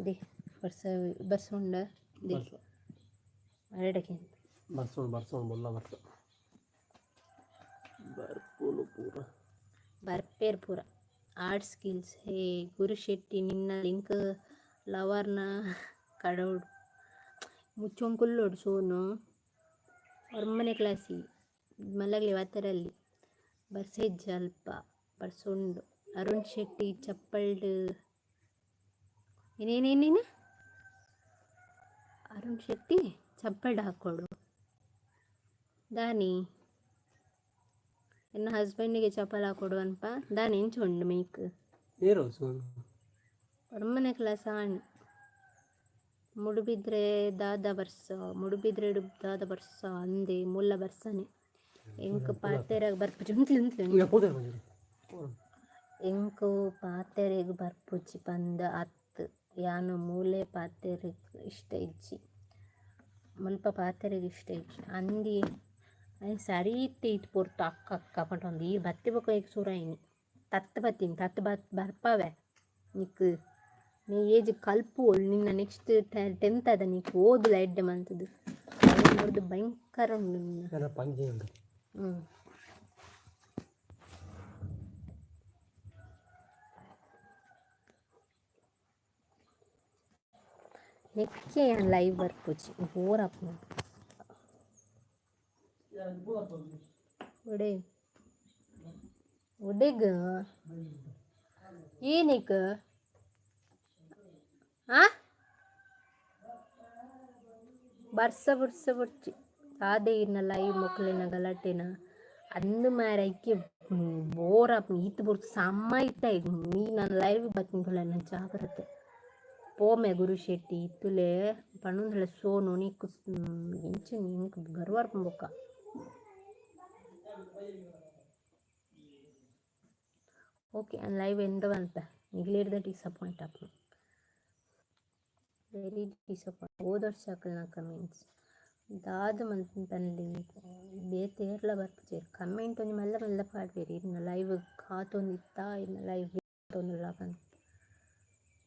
ದಿ ಬರ್ಸ ಉಂಡ ದಿ ಎರಡಕ್ಕೆ ಬರ್ಪೇರ್ ಪೂರ ಆರ್ಟ್ ಸ್ಕಿಲ್ಸ್ ಹೇ ಗುರುಶೆಟ್ಟಿ ನಿನ್ನ ಲಿಂಕ್ ಲವರ್ನ ಕಡೋಡು ಮುಚ್ಚೊಂಕುಲ್ಲೋಡು ಸೋನು ಹೊರಮನೆ ಕ್ಲಾಸಿ ಮಲಗಲಿ ವಾತರಲ್ಲಿ ಬರ್ಸೆಜ್ಜ ಅಲ್ಪ ಬರ್ಸೊಂಡು ಅರುಣ್ ಶೆಟ್ಟಿ ಚಪ್ಪಲ್ಡ್ ಏನೇನೇನೇನು ಅರುಣ್ ಶೆಟ್ಟಿ ಚಪ್ಪಲ್ಡ್ ಹಾಕ್ಕೊಡು ದಾನಿ ಎನ್ನ ಹಸ್ಬೆಂಡಿಗೆ ಚಪ್ಪಲ್ ಹಾಕೊಡು ಅನ್ಪ ದಾನಿ ಎಂಚುಂಡು ಮೇಕ್ ಹೊರಮನೆ ಕ್ಲಾಸ್ ಆಣ್ ಮುಡುಬಿದ್ರೆ ದಾದ ಬರ್ಸ ಮುಡುಬಿದ್ರೆ ದಾದ ಬರ್ಸ ಅಂದೆ ಮುಲ್ಲ ಬರ್ಸನೆ ಎಂಕ್ ಪಾತೆರೆಗ್ ಬರ್ಪುಜಿ ಎಂಕು ಪಾತೆರೆಗ್ ಬರ್ಪುಜಿ ಪಂದ ಅತ್ತು ಯಾನು ಮೂಲೆ ಪಾತೆರೆಗ್ ಇಷ್ಟ ಇಜ್ಜಿ ಮುಲ್ಪ ಪಾತೆರೆಗ್ ಇಷ್ಟ ಇಜ್ಜಿ ಅಂದಿ ಸರಿ ಇಟ್ಟು ಇಟ್ಟು ಪೊರ್ತು ಅಕ್ಕ ಅಕ್ಕ ಪಂಟೊಂದು ಈ ಬತ್ತಿ ಬೊಕ್ಕ ಈಗ ಸುರಾಯಿನಿ ತತ್ತು ಬತ್ತೀನಿ ತತ್ತು ಬರ್ಪವೆ ನಿಕ್ ನೀ ಏಜ್ ಕಲ್ಪುವಳು ನಿನ್ನ ನೆಕ್ಸ್ಟ್ 10th ಅದ ನೀಕು ಓದುಲ ಎಡ್ಡೆ ಮಂತದ್ದು ನೋಡ್ದು ಭಯಂಕರ ಉಂಡು ನಿನ್ನ ನೆಕ್ಕೆ ಲೈವ್ ಬರ್ಪುಜಿ ಬೋರಪ್ಪ ಒಡೆ ಒಡೆಗ ಏನಿಕ ಬರ್ಸ ಬಿಡ್ಸ ಬಿಡ್ಚಿ ಅದೇ ಇನ್ನ ಲೈವ್ ಮಕ್ಕಳಿನ ಗಲಾಟೆನ ಅಂದು ಮಾರೈಕೆ ಬೋರಪ್ಪ ಈತ್ ಬಿಡ್ತು ಸಮ್ಮ ಇತ್ತ ನೀ ನಾನು ಲೈವ್ ಬರ್ತೀನಿ ನನ್ನ ಜಾಗ್ರತೆ ಪೋಮೆ ಗುರುಶೆಟ್ಟಿ ಇತ್ತುಲೆ ಪಣ್ಣುಂದಳೆ ಸೋನು ನೀಕು ಇಂಚು ನೀಕು ಗರ್ವಾರ್ಪ ಬೊಕ್ಕ ಓಕೆ ಲೈವ್ ಎಂದವಂತ ನಿಗ್ಲೇರ್ದ ಡಿಸಪಾಯಿಂಟ್ ಆಪ ವೆರಿ ಡಿಸಪಾಯಿಂಟ್ ಓದೋರ್ ಸಾಕಲ್ ನಾ ಕಮೆಂಟ್ಸ್ ದಾದ ಮಂತಲ್ಲಿ ಬೇತೇರ್ಲ ಬರ್ಪುಜೇರು ಕಮೆಂಟ್ ಒಂದು ಮೆಲ್ಲ ಮೆಲ್ಲ ಪಾಡ್ಬೇರಿ ಇನ್ನು ಲೈವ್ ಕಾತೊಂದಿತ್ತ ಇನ್ನು ಲೈವ್ ತೊಂದಿಲ್ಲ ಬಂತು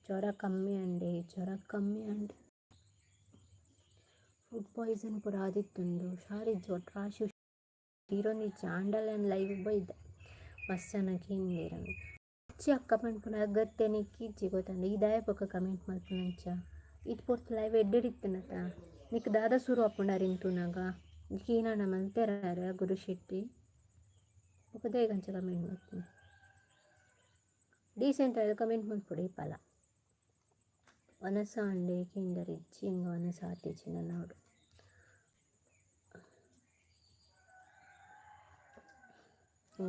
ಜ್ವರ ಕಮ್ಮಿ ಅಂಡೆ ಫುಡ್ ಪಾಯ್ಸನ್ ಪೂರ ಆದಿತ್ತುಂಡು ಹುಷಾರಿಜ್ಜು ಒಟ್ರಾಶಿ ಹೀರೋನಿ ಚಾಂಡಲ್ ಲೈವ್ ಬೈದ ಮಸ್ತ್ ಚೆನ್ನಾಗಿ ಹಿಂದಿರನು ಹೆಚ್ಚಿ ಅಕ್ಕ ಪಂಡ್ಪುನ ಅಗತ್ಯ ನಿಕ್ಕಿಜ್ಜಿ ಗೊತ್ತಂಡ ಇದಾಯ ಪಕ್ಕ ಕಮೆಂಟ್ ಮಾಡ್ಪುನಂಚ ಇದು ಪೊರ್ತು ಲೈವ್ ಎಡ್ಡೆಡಿತ್ತನತ ನಿಕ್ ದಾದ ಸುರು ಅಪ್ಪುಂಡಾರಿಂತುನಾಗ ಕೀನಾಣ ಮಂತೆರಾರ ಗುರುಶೆಟ್ಟಿ ಒಕ್ಕದೇ ಕಂಚ ಕಮೆಂಟ್ ಮಾಡ್ತೀನಿ ಡೀಸೆಂಟ್ ಆದ ಕಮೆಂಟ್ ಮಾಡ್ಕೊಡಿ ಪಲ ವನಸ ಅಂಡೆ ಕಿಂಡರಿಜ್ಜಿ ಹಿಂಗೆ ವನಸ ಆತಿಜ್ಜಿನ ನೋಡು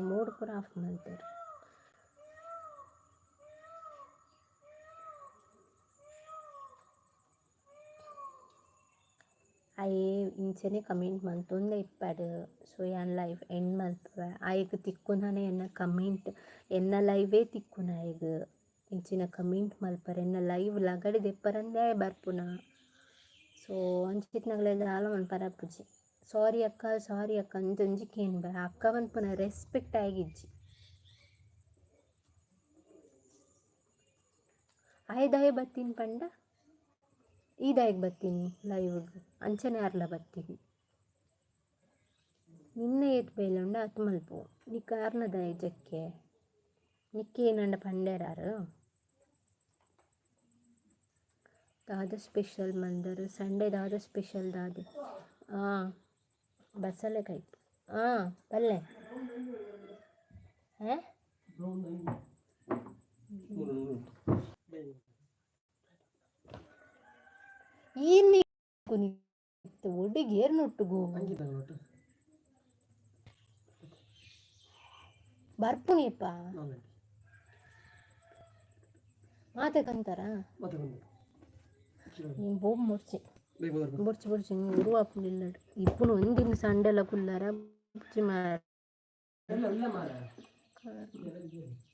ಮೂಡ್ ಪೂರ ಆಫ್ ಮಾಡ್ತಾರೆ ಆಯೆ ಇಂಚನೆ ಕಮೆಂಟ್ ಮಂತೊಂದೆ ಇಪ್ಪಡು ಸೊ ಯಾನ್ ಲೈವ್ ಎಂಡ್ ಮಲ್ಪುವೆ ಆಯೆಗ್ ತಿಕ್ಕುನಾನೆ ಎನ್ನ ಕಮೆಂಟ್ ಎನ್ನ ಲೈವೇ ತಿಕ್ಕುನ ಆಯೆಗ್ ಇಂಚಿನ ಕಮೆಂಟ್ ಮಲ್ಪರೆ ಎನ್ನ ಲೈವ್ ಲಗಡೆ ದೆಪ್ಪರಂದೇ ಆಯೆ ಬರ್ಪುನ ಸೊ ಅಂಚಿತ್ನಗಲೆಲ್ಲ ಆಲ ಮನ್ಪರಪ್ಪುಜಿ ಸಾರಿ ಅಕ್ಕ ಅಂಜೊಂಜಿಕೇನು ಬರ ಅಕ್ಕ ಮನ್ಪುನ ರೆಸ್ಪೆಕ್ಟ್ ಆಗಿಜ್ಜಿ ಆಯ್ದಾಯೆ ಬತ್ತೀನಿ ಪಂಡ ಈದಾಯಿಗೆ ಬರ್ತೀನಿ ಲೈವ್ಗೆ ಅಂಚನೆ ಅರ್ಲ ಬರ್ತೀನಿ ನಿನ್ನೆ ಏತ್ ಬೈಲುಂಡ ಅತ್ ಮಲ್ಪು ನೀ ಕಾರ್ನದ ಜಕ್ಕೆ ನಿಕ್ಕಿ ಏನಂಡ ಪಂಡೇರಾರು ದಾದ ಸ್ಪೆಷಲ್ ಮಂದರು ಸಂಡೇ ದಾದ ಸ್ಪೆಷಲ್ ದಾದ ಹಾಂ ಬಸಳೆಕಾಯಿ ಹಾಂ ಪಲ್ಲೆ ಹಾಂ ಏನು ಹುಡುಗಿಯರ್ನೊಟ್ಟಿಗೂ ಬರ್ಪುಣಿಯಪ್ಪ ಮಾತೆ ಕಂತಾರ ನೀನು ಬೋಬ್ ಮುರ್ಚಿ ಬುರ್ಚಿ ನೀನು ಉರುವಾಪುಲಿಲ್ಲ ಇಪ್ಪುನು ಒಂದಿನ ಸಂಡೆಲ್ಲ ಕುಲ್ಲಾರ ಬುರ್ಚಿ ಮಾರ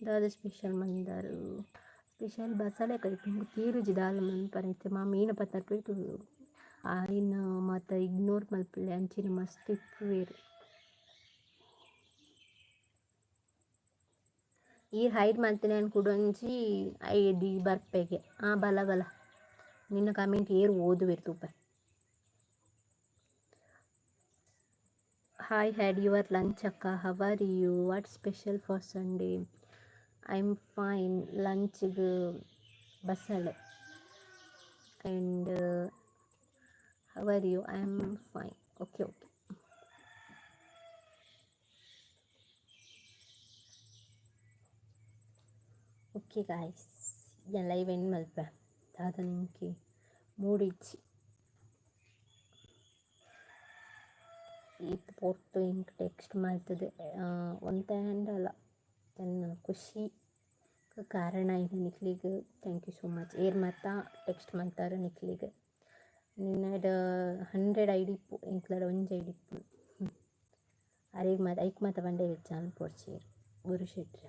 ದಾದ ಸ್ಪೆಷಲ್ ಮಂದಾರು ಸ್ಪೆಷಲ್ ಬಸಳೆಕಾಯಿ ತುಂಬ ತೀರುಜಿ ದಾಲ್ ಮನ್ಪನೈತೆ ಮಾ ಮೀನ ಪತ್ತರ್ಪೇಟು ಆಯಿನ ಮತ್ತು ಇಗ್ನೋರ್ ಮಲ್ಪಲೆ ಅಂಚಿನ ಮಸ್ತ್ ಇಪ್ಪು ಬೇರೆ ಈ ಹೈಡ್ ಮಾಡ್ತೀನಿ ಅನ್ಕೊಡೊಂಜಿ ಐಡಿ ಬರ್ಪೆಗೆ ಬಲ ಬಲ ನಿನ್ನ ಕಮೆಂಟ್ ಏರು ಓದುವೆ ತೂಪ ಹಾಯ್ ಹ್ಯಾಡ್ ಯುವರ್ ಲಂಚ್ ಅಕ್ಕ how are you what special for Sunday I am fine ಲಂಚ್ಗೆ ಬಸಳೆ and how are you I am fine okay okay guys ಎಲ್ಲ ಇವೆನ್ ಮಲ್ಪ ದಾದ ನಿಂಗೆ ಮೂಡಿಚ್ಚಿ ಇದು ಪೊಟ್ಟು ಇಂಕ್ ಟೆಕ್ಸ್ಟ್ ಮಾಡ್ತದೆ ಒಂದು ಹ್ಯಾಂಡಲ್ಲ ನನ್ನ ಖುಷಿ ಕಾರಣ ಇದು ನಿಕ್ಲಿಗೆ ಥ್ಯಾಂಕ್ ಯು ಸೋ ಮಚ್ ಏರ್ ಮಾತಾ ಟೆಕ್ಸ್ಟ್ ಮಾಡ್ತಾರೆ ನಿಕ್ಲಿಗೆ ನಿನ್ನದ 100 ಐ ಡಿ ಇಪ್ಪು ಇಂಕ್ಲಡ ಒಂಜಿ ಐ ಡಿ ಇಪ್ಪು ಅರೆಗೆ ಮಾತು ಐಕ್ ಮಾತ ಬಂಡೆ ಚಾನಲ್ ಪೋಡ್ಚೇರು ಗುರು ಶೆಟ್ಟಿ